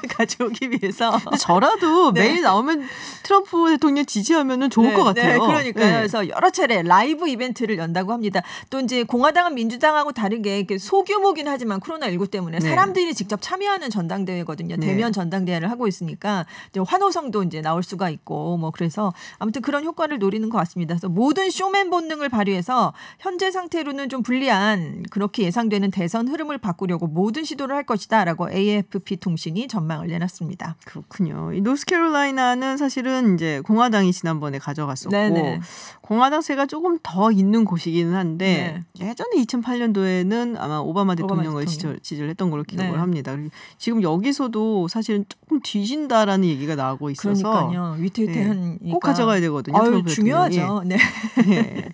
가져오기 위해서. 근데 저라도 네. 매일 나오면 트럼프 대통령 지지하면은 좋을 네, 것 같아요. 네, 그러니까요. 네. 그래서 여러 차례 라이브 이벤트를 연다고 합니다. 또 이제 공화당은 민주당하고 다르게 소규모긴 하지만 코로나19 때문에 네. 사람들이 직접 참여하는 전당대회거든요. 네. 대면 전당대회를 하고 있으니까 이제 환호성도 이제 나올 수가 있고 뭐 그래서 아무튼 그런 효과를 노리는 것 같습니다. 그래서 모든 쇼맨 본능을 발휘해서 현재 상태로는 좀 불리한 그렇게 예상되는 대선 흐름을 바꾸려고 모든 시도를 할 것이다라고 AFP 통신이 전망을 내놨습니다. 그렇군요. 이 노스캐롤라이나는 사실은 이제 공화당이 지난번에 가져갔었고 네네. 공화당세가 조금 더 있는 곳이기는 한데 네. 예전에 2008년도에는 아마 오바마 대통령을 지지를 했던 걸로 기억을 네. 합니다. 지금 여기서도 사실은 조금 뒤진다라는 얘기가 나오고 있어서 그러니까요. 위태위태한 네. 꼭 가져가야 되거든요. 중요하죠. 네. 네.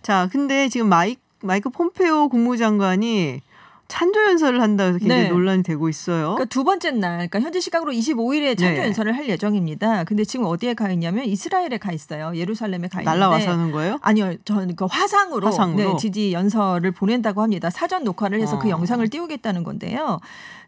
자, 근데 지금 마이크 폼페오 국무장관이 찬조 연설을 한다고 해서 굉장히 네. 논란이 되고 있어요. 그러니까 두 번째 날, 그러니까 현지 시각으로 25일에 찬조 네. 연설을 할 예정입니다. 근데 지금 어디에 가 있냐면 이스라엘에 가 있어요. 예루살렘에 가 있는데. 날라와서 하는 거예요? 아니요. 저는 그 화상으로. 네, 지지 연설을 보낸다고 합니다. 사전 녹화를 해서 그 영상을 띄우겠다는 건데요.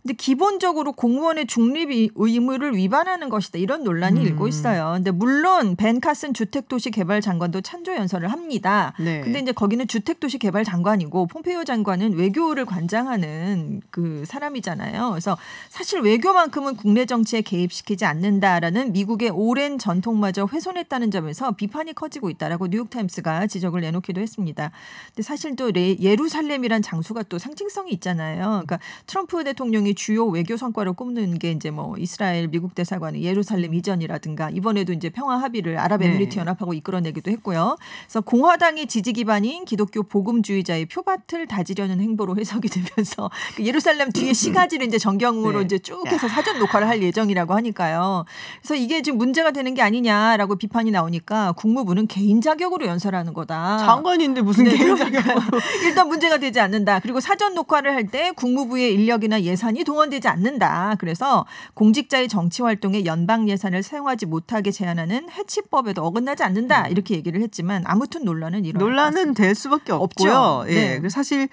근데 기본적으로 공무원의 중립 의무를 위반하는 것이다. 이런 논란이 일고 있어요. 근데 물론 벤 카슨 주택도시개발 장관도 찬조 연설을 합니다. 네. 근데 이제 거기는 주택도시개발 장관이고 폼페이오 장관은 외교를 관장하는 그 사람이잖아요. 그래서 사실 외교만큼은 국내 정치에 개입시키지 않는다라는 미국의 오랜 전통마저 훼손했다는 점에서 비판이 커지고 있다라고 뉴욕타임스가 지적을 내놓기도 했습니다. 근데 사실 또 예루살렘이란 장소가 또 상징성이 있잖아요. 그러니까 트럼프 대통령이 주요 외교 성과로 꼽는 게 이제 뭐 이스라엘 미국 대사관의 예루살렘 이전이라든가 이번에도 이제 평화 합의를 아랍에미리트 네. 연합하고 이끌어내기도 했고요. 그래서 공화당의 지지 기반인 기독교 복음주의자의 표밭을 다지려는 행보로 해석이 되면서 예루살렘 뒤에 시가지를 이제 정경으로 네. 이제 쭉 해서 사전 녹화를 할 예정이라고 하니까요. 그래서 이게 지금 문제가 되는 게 아니냐라고 비판이 나오니까 국무부는 개인 자격으로 연설하는 거다. 장관인데 무슨 네, 개인 자격으로. 일단 문제가 되지 않는다. 그리고 사전 녹화를 할 때 국무부의 인력이나 예산이 동원되지 않는다. 그래서 공직자의 정치 활동에 연방 예산을 사용하지 못하게 제한하는 해치법에도 어긋나지 않는다. 이렇게 얘기를 했지만 아무튼 논란은 될 수밖에 없고요. 예. 네. 사실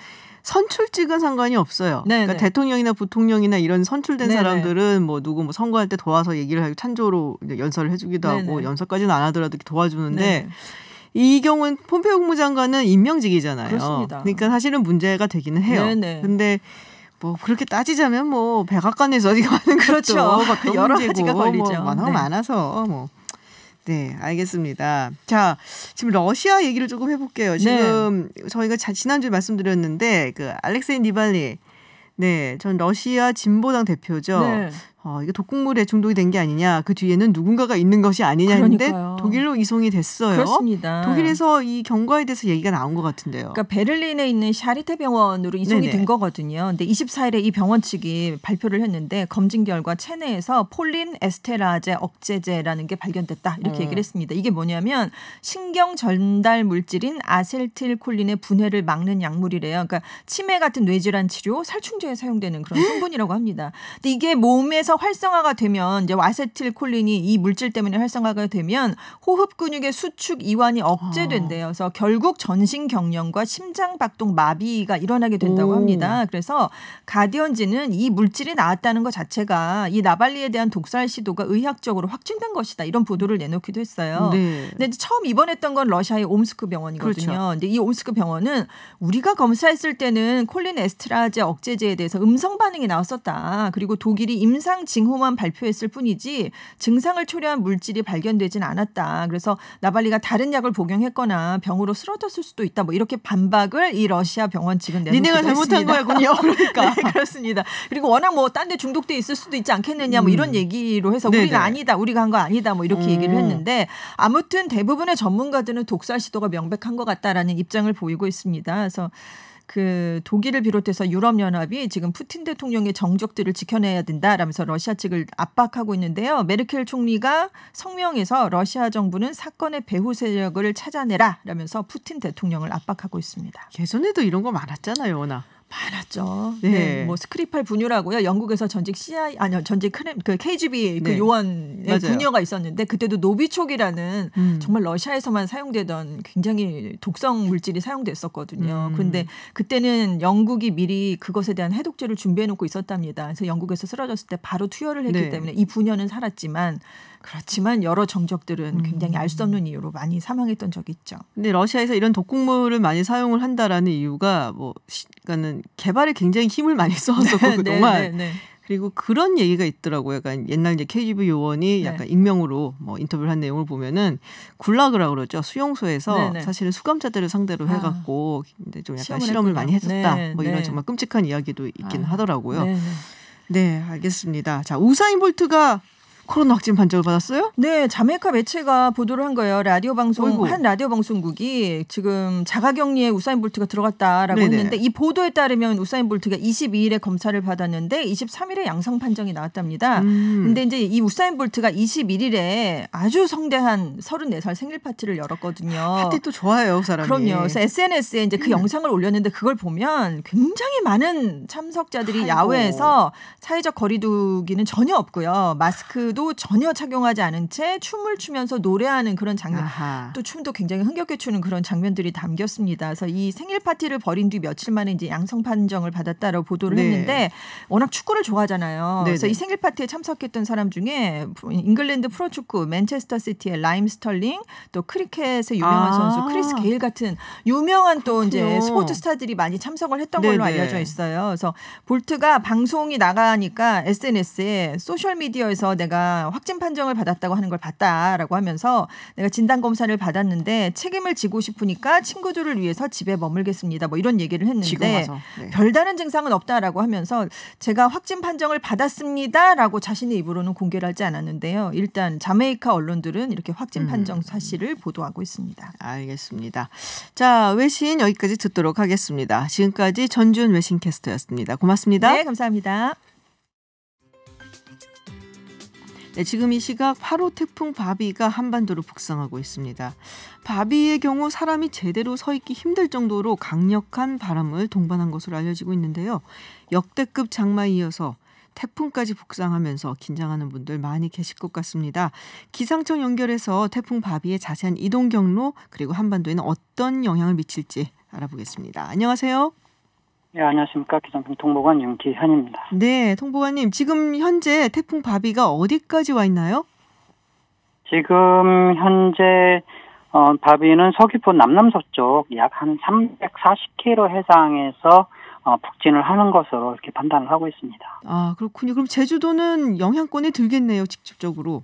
선출직은 상관이 없어요. 그러니까 대통령이나 부통령이나 이런 선출된 사람들은 뭐 누구 뭐 선거할 때 도와서 얘기를 하고 찬조로 이제 연설을 해주기도 하고 연설까지는 안 하더라도 도와주는데 이 경우는 폼페이오 국무장관은 임명직이잖아요. 그렇습니다. 그러니까 사실은 문제가 되기는 해요. 그런데 뭐 그렇게 따지자면 뭐 백악관에서 어디 가는 그렇죠. 것도 여러 가지가 걸리죠. 뭐 많아서 뭐. 네, 알겠습니다. 자, 지금 러시아 얘기를 조금 해볼게요. 지금 저희가 지난주에 말씀드렸는데 그 알렉세이 니발리, 전 러시아 진보당 대표죠. 이게 독극물에 중독이 된 게 아니냐. 그 뒤에는 누군가가 있는 것이 아니냐 했는데 독일로 이송이 됐어요. 그렇습니다. 독일에서 이 경과에 대해서 얘기가 나온 것 같은데요. 그러니까 베를린에 있는 샤리테 병원으로 이송이 된 거거든요. 근데 24일에 이 병원 측이 발표를 했는데 검진 결과 체내에서 폴린 에스테라제 억제제라는 게 발견됐다. 이렇게 얘기를 했습니다. 이게 뭐냐면 신경 전달 물질인 아세틸콜린의 분해를 막는 약물이래요. 그러니까 치매 같은 뇌질환 치료, 살충제에 사용되는 그런 성분이라고 합니다. 근데 이게 몸에서 활성화가 되면 이제 아세틸콜린이 이 물질 때문에 활성화가 되면 호흡 근육의 수축 이완이 억제된대요. 그래서 결국 전신 경련과 심장 박동 마비가 일어나게 된다고 합니다. 그래서 가디언지는 이 물질이 나왔다는 것 자체가 이 나발리에 대한 독살 시도가 의학적으로 확진된 것이다. 이런 보도를 내놓기도 했어요. 근데 처음 입원했던 건 러시아의 옴스크 병원이거든요. 근데 이 옴스크 병원은 우리가 검사했을 때는 콜린 에스테라제 억제제에 대해서 음성 반응이 나왔었다. 그리고 독일이 임상 징후만 발표했을 뿐이지 증상을 초래한 물질이 발견되진 않았다. 그래서 나발리가 다른 약을 복용했거나 병으로 쓰러졌을 수도 있다. 뭐 이렇게 반박을 이 러시아 병원 측은 내놓기도 니네가 잘못한 했습니다. 거군요. 그러니까. 그렇습니다. 그리고 워낙 뭐 딴 데 중독돼 있을 수도 있지 않겠느냐 뭐 이런 얘기로 해서 우리가 아니다. 우리가 한 거 아니다. 뭐 이렇게 얘기를 했는데 아무튼 대부분의 전문가들은 독살 시도가 명백한 것 같다라는 입장을 보이고 있습니다. 그래서 그 독일을 비롯해서 유럽연합이 지금 푸틴 대통령의 정적들을 지켜내야 된다라면서 러시아 측을 압박하고 있는데요. 메르켈 총리가 성명에서 러시아 정부는 사건의 배후 세력을 찾아내라라면서 푸틴 대통령을 압박하고 있습니다. 예전에도 이런 거 많았잖아요, 워낙. 많았죠. 뭐 스크리팔 분유라고요. 영국에서 전직 그 KGB 그 요원의 분녀가 있었는데 그때도 노비촉이라는 정말 러시아에서만 사용되던 굉장히 독성 물질이 사용됐었거든요. 그런데 그때는 영국이 미리 그것에 대한 해독제를 준비해놓고 있었답니다. 그래서 영국에서 쓰러졌을 때 바로 투여를 했기 때문에 이 분녀는 살았지만 그렇지만 여러 정적들은 굉장히 알 수 없는 이유로 많이 사망했던 적이 있죠. 근데 러시아에서 이런 독극물을 많이 사용을 한다라는 이유가 그러니까는 개발에 굉장히 힘을 많이 써왔었고 그동안. 그리고 그런 얘기가 있더라고요. 약간 옛날 이제 KGB 요원이 약간 익명으로 뭐 인터뷰를 한 내용을 보면은 굴라그라고 그러죠. 수용소에서 사실은 수감자들을 상대로 해갖고 좀 약간 실험을 많이 했었다. 뭐 이런 정말 끔찍한 이야기도 있긴 하더라고요. 네, 알겠습니다. 자, 우사인 볼트가 코로나 확진 판정을 받았어요? 네, 자메이카 매체가 보도를 한 거예요. 한 라디오 방송국이 지금 자가격리에 우사인 볼트가 들어갔다라고 했는데 이 보도에 따르면 우사인 볼트가 22일에 검사를 받았는데 23일에 양성 판정이 나왔답니다. 근데 이제 이 우사인 볼트가 21일에 아주 성대한 34살 생일 파티를 열었거든요. 파티 또 좋아해요, 사람이. 그럼요. 그래서 SNS에 이제 그 영상을 올렸는데 그걸 보면 굉장히 많은 참석자들이 야외에서 사회적 거리두기는 전혀 없고요. 마스크 도 전혀 착용하지 않은 채 춤을 추면서 노래하는 그런 장면, 또 춤도 굉장히 흥겹게 추는 그런 장면들이 담겼습니다. 그래서 이 생일 파티를 벌인 뒤 며칠 만에 이제 양성 판정을 받았다라고 보도를 했는데 워낙 축구를 좋아하잖아요. 그래서 이 생일 파티에 참석했던 사람 중에 잉글랜드 프로축구 맨체스터 시티의 라임 스털링, 또 크리켓의 유명한 선수 크리스 게일 같은 유명한 또 이제 스포츠 스타들이 많이 참석을 했던 걸로 알려져 있어요. 그래서 볼트가 방송이 나가니까 SNS에 소셜 미디어에서 내가 확진 판정을 받았다고 하는 걸 봤다라고 하면서 내가 진단검사를 받았는데 책임을 지고 싶으니까 친구들을 위해서 집에 머물겠습니다. 뭐 이런 얘기를 했는데 별다른 증상은 없다라고 하면서 제가 확진 판정을 받았습니다라고 자신의 입으로는 공개를 하지 않았는데요. 일단 자메이카 언론들은 이렇게 확진 판정 사실을 보도하고 있습니다. 알겠습니다. 자, 외신 여기까지 듣도록 하겠습니다. 지금까지 전준 외신캐스터였습니다. 고맙습니다. 네, 감사합니다. 네, 지금 이 시각 8호 태풍 바비가 한반도로 북상하고 있습니다. 바비의 경우 사람이 제대로 서 있기 힘들 정도로 강력한 바람을 동반한 것으로 알려지고 있는데요. 역대급 장마에 이어서 태풍까지 북상하면서 긴장하는 분들 많이 계실 것 같습니다. 기상청 연결해서 태풍 바비의 자세한 이동 경로 그리고 한반도에는 어떤 영향을 미칠지 알아보겠습니다. 안녕하세요. 네, 안녕하십니까. 기상청 통보관 윤기현입니다. 네, 통보관님. 지금 현재 태풍 바비가 어디까지 와 있나요? 지금 현재 바비는 서귀포 남남서쪽 약 한 340km 해상에서 북진을 하는 것으로 이렇게 판단을 하고 있습니다. 아, 그렇군요. 그럼 제주도는 영향권에 들겠네요, 직접적으로.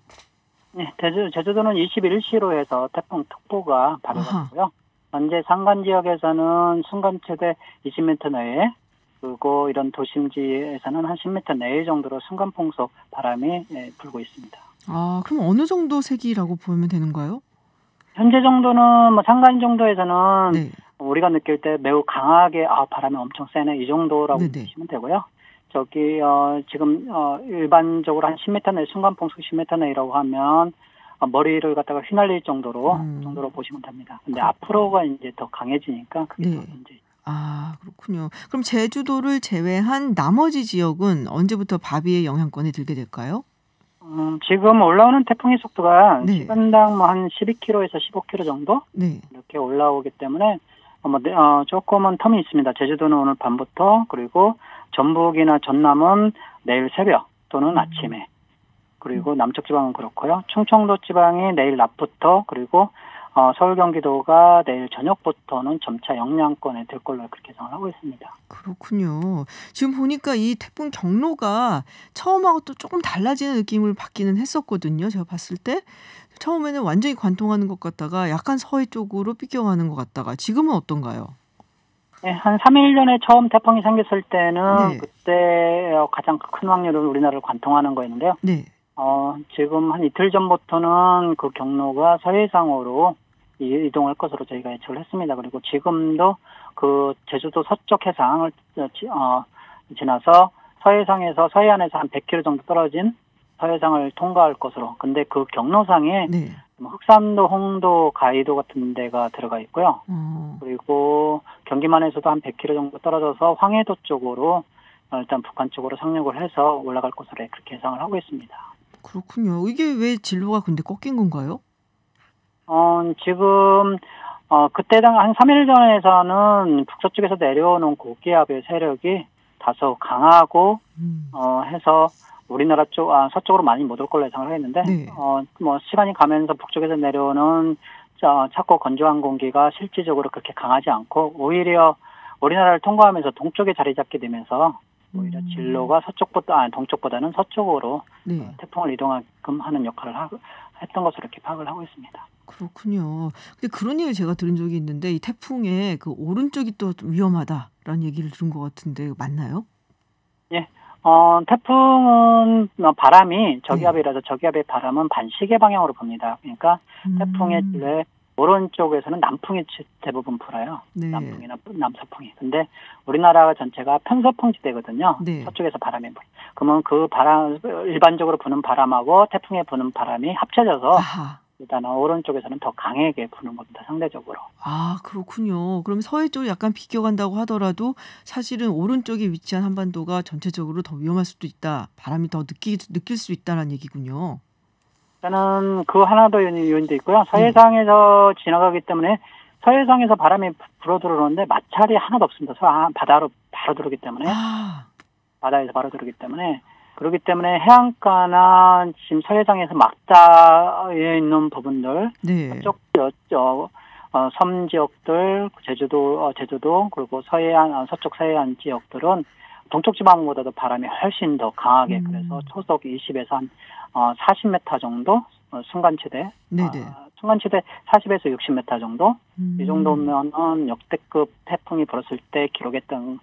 네, 제주도는 21시로 태풍 특보가 발효됐고요. 현재 산간 지역에서는 순간 최대 20m 내외, 그리고 이런 도심지에서는 한 10m 내외 정도로 순간 풍속 바람이 불고 있습니다. 아, 그럼 어느 정도 세기라고 보면 되는가요? 현재 정도는 뭐 산간 정도에서는 네. 우리가 느낄 때 매우 강하게 바람이 엄청 세네 이 정도라고 보시면 되고요. 저기 지금 일반적으로 한 10m 내 순간 풍속 10m 내라고 하면 머리를 갖다가 휘날릴 정도로 보시면 됩니다. 근데 앞으로가 이제 더 강해지니까 그게 더 문제. 아, 그렇군요. 그럼 제주도를 제외한 나머지 지역은 언제부터 바비의 영향권에 들게 될까요? 지금 올라오는 태풍의 속도가 시간당 뭐 한 12km에서 15km 정도 이렇게 올라오기 때문에 조금은 텀이 있습니다. 제주도는 오늘 밤부터, 그리고 전북이나 전남은 내일 새벽 또는 아침에, 그리고 남쪽 지방은 그렇고요. 충청도 지방이 내일 낮부터, 그리고 서울 경기도가 내일 저녁부터는 점차 영향권에 들 걸로 그렇게 예상을 하고 있습니다. 그렇군요. 지금 보니까 이 태풍 경로가 처음하고 또 조금 달라지는 느낌을 받기는 했었거든요. 제가 봤을 때 처음에는 완전히 관통하는 것 같다가 약간 서해 쪽으로 삐껴가는 것 같다가 지금은 어떤가요? 네, 한 3일 전에 처음 태풍이 생겼을 때는 그때 가장 큰 확률로 우리나라를 관통하는 거였는데요. 지금 한 이틀 전부터는 그 경로가 서해상으로 이동할 것으로 저희가 예측을 했습니다. 그리고 지금도 그 제주도 서쪽 해상을 지나서 서해상에서 서해안에서 한 100km 정도 떨어진 서해상을 통과할 것으로. 근데 그 경로상에 흑산도, 홍도, 가이도 같은 데가 들어가 있고요. 그리고 경기만에서도 한 100km 정도 떨어져서 황해도 쪽으로 일단 북한 쪽으로 상륙을 해서 올라갈 것으로 그렇게 예상을 하고 있습니다. 그렇군요. 이게 왜 진로가 근데 꺾인 건가요? 지금 그때당 한 3일 전에서는 북서쪽에서 내려오는 고기압의 세력이 다소 강하고 해서 우리나라 쪽 서쪽으로 많이 못 올 걸로 예상을 했는데 뭐 시간이 가면서 북쪽에서 내려오는 차고 건조한 공기가 실질적으로 그렇게 강하지 않고 오히려 우리나라를 통과하면서 동쪽에 자리 잡게 되면서 오히려 진로가 동쪽보다는 서쪽으로 태풍을 이동하게끔 하는 역할을 했던 것으로 이렇게 파악을 하고 있습니다. 그렇군요. 근데 그런 얘기를 제가 들은 적이 있는데 이 태풍의 그 오른쪽이 또 위험하다라는 얘기를 들은 것 같은데 맞나요? 예. 태풍은 바람이 저기압이라서 저기압의 바람은 반시계 방향으로 붑니다. 그러니까 태풍의 진로의 오른쪽에서는 남풍이 대부분 불어요. 남풍이나 남서풍이. 근데 우리나라 전체가 편서풍지대거든요. 서쪽에서 바람이 불어요. 그러면 그 바람, 일반적으로 부는 바람하고 태풍에 부는 바람이 합쳐져서 일단 오른쪽에서는 더 강하게 부는 겁니다. 상대적으로. 아, 그렇군요. 그럼 서해 쪽이 약간 비껴간다고 하더라도 사실은 오른쪽에 위치한 한반도가 전체적으로 더 위험할 수도 있다. 바람이 더 느낄 수 있다는 얘기군요. 저는 그 하나 더 요인도 있고요. 서해상에서 지나가기 때문에 서해상에서 바람이 불어 들어오는데 마찰이 하나도 없습니다. 바다로 바로 들어오기 때문에 바다에서 바로 들어오기 때문에 그렇기 때문에 해안가나 지금 서해상에서 막다에 있는 부분들, 서쪽 섬 지역들, 제주도 그리고 서쪽 서해안 지역들은 동쪽 지방보다도 바람이 훨씬 더 강하게 그래서 초속 20에서 한 40m 정도 순간 최대, 순간 최대 40에서 60m 정도 이 정도면은 역대급 태풍이 불었을 때 기록했던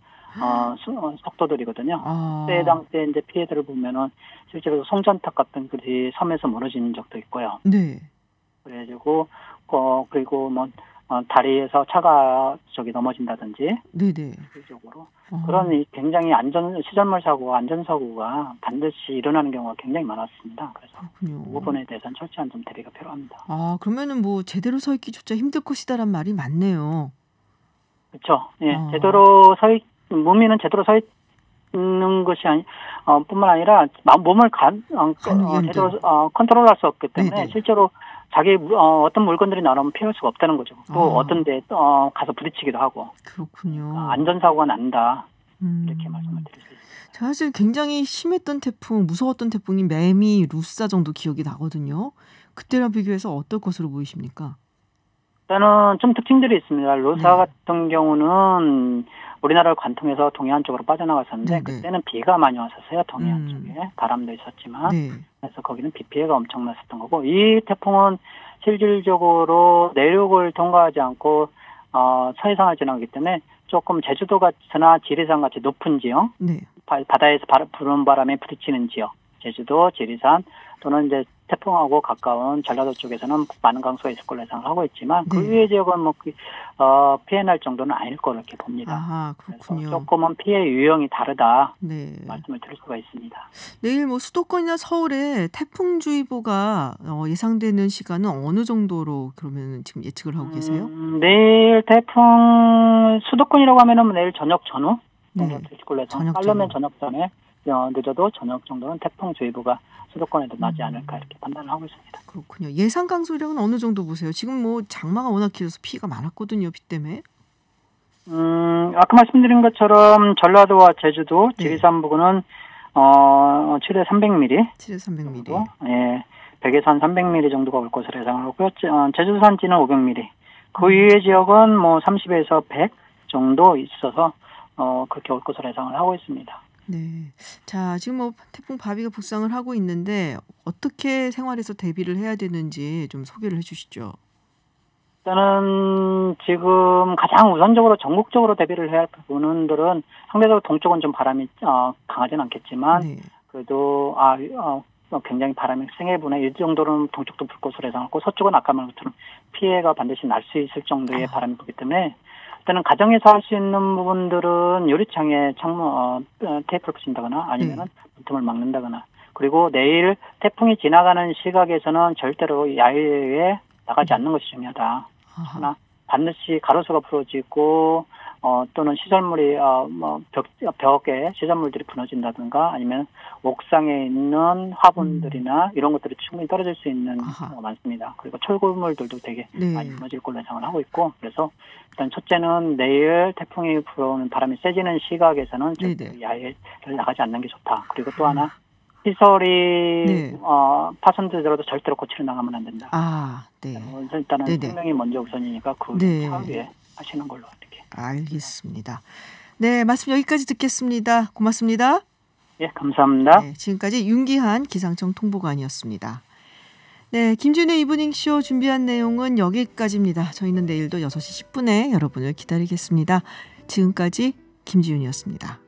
속도들이거든요. 그때 당시에 이제 피해들을 보면은 실제로 송전탑 같은 것이 섬에서 무너지는 적도 있고요. 그래가지고 그리고 뭐 다리에서 차가 넘어진다든지 실질적으로 그런 굉장히 시설물 사고, 안전 사고가 반드시 일어나는 경우가 굉장히 많았습니다. 그래서 그 부분에 대해서는 철저한 좀 대비가 필요합니다. 아, 그러면은 뭐 제대로 서 있기조차 힘들 것이다란 말이 맞네요. 그렇죠. 예, 제대로 몸이는 제대로 서 있는 것이 뿐만 아니라 몸을 제대로 컨트롤할 수 없기 때문에 실제로 자기 어떤 물건들이 나오면 피할 수가 없다는 거죠. 또 어떤 데 가서 부딪히기도 하고. 그렇군요. 안전사고가 난다. 이렇게 말씀을 드릴 수 있습니다. 사실 굉장히 심했던 태풍, 무서웠던 태풍이 매미, 루사 정도 기억이 나거든요. 그때랑 비교해서 어떨 것으로 보이십니까? 일단은 좀 특징들이 있습니다. 루사 같은 경우는 우리나라를 관통해서 동해안 쪽으로 빠져나갔었는데 그때는 비가 많이 왔었어요. 동해안 쪽에. 바람도 있었지만. 그래서 거기는 비 피해가 엄청났었던 거고, 이 태풍은 실질적으로 내륙을 통과하지 않고 서해상을 지나가기 때문에 조금 제주도 같이나 지리산 같이 높은 지역, 바다에서 부는 바람에 부딪히는 지역, 제주도, 지리산 또는 이제 태풍하고 가까운 전라도 쪽에서는 많은 강수가 있을 걸로 예상을 하고 있지만 그 위의 지역은 뭐 피해 날 정도는 아닐 거로 이렇게 봅니다. 아, 그렇군요. 조금은 피해 유형이 다르다 말씀을 드릴 수가 있습니다. 내일 뭐 수도권이나 서울에 태풍주의보가 예상되는 시간은 어느 정도로 그러면 지금 예측을 하고 계세요? 내일 태풍 수도권이라고 하면은 내일 저녁 전후 정도 되실 걸로 예상. 빠르면 저녁 전에, 늦어도 저녁 정도는 태풍주의보가 수도권에도 나지 않을까 이렇게 판단을 하고 있습니다. 그렇군요. 예상 강수량은 어느 정도 보세요? 지금 뭐 장마가 워낙 길어서 피해가 많았거든요, 비 때문에. 아까 말씀드린 것처럼 전라도와 제주도, 지리산 부근은 7에 300mm. 7에 300mm. 예, 백에서 한 300mm 정도가 올 것으로 예상을 하고요. 제주 산지는 500mm. 그 위의 지역은 뭐 30에서 100 정도 있어서 그렇게 올 것으로 예상을 하고 있습니다. 네. 자, 지금 뭐 태풍 바비가 북상을 하고 있는데 어떻게 생활에서 대비를 해야 되는지 좀 소개를 해주시죠. 일단은 지금 가장 우선적으로 전국적으로 대비를 해야 할 부분들은 상대적으로 동쪽은 좀 바람이 강하진 않겠지만 그래도 굉장히 바람이 세게 부네. 이 정도는 동쪽도 불 것으로 예상하고 서쪽은 아까 말한 것처럼 피해가 반드시 날 수 있을 정도의 바람이 불기 때문에 일단은 가정에서 할 수 있는 부분들은 유리창에 창문 테이프를 붙인다거나 아니면은 문틈을 막는다거나, 그리고 내일 태풍이 지나가는 시각에서는 절대로 야외에 나가지 않는 것이 중요하다. 하나, 반드시 가로수가 부러지고 또는 시설물이 벽에 시설물들이 무너진다든가 아니면 옥상에 있는 화분들이나 이런 것들이 충분히 떨어질 수 있는 경우가 많습니다. 그리고 철골물들도 되게 많이 무너질 걸로 예상을 하고 있고, 그래서 일단 첫째는 내일 태풍이 불어오는 바람이 세지는 시각에서는 야외를 나가지 않는 게 좋다. 그리고 또 하나, 시설이 파손되더라도 절대로 고치러 나가면 안 된다. 일단은 생명이 먼저 우선이니까 그 차후에 하시는 걸로 이렇게. 알겠습니다. 네, 말씀 여기까지 듣겠습니다. 고맙습니다. 예, 감사합니다. 네, 지금까지 윤기한 기상청 통보관이었습니다. 네, 김준의 이브닝쇼 준비한 내용은 여기까지입니다. 저희는 내일도 6시 10분에 여러분을 기다리겠습니다. 지금까지 김지윤이었습니다.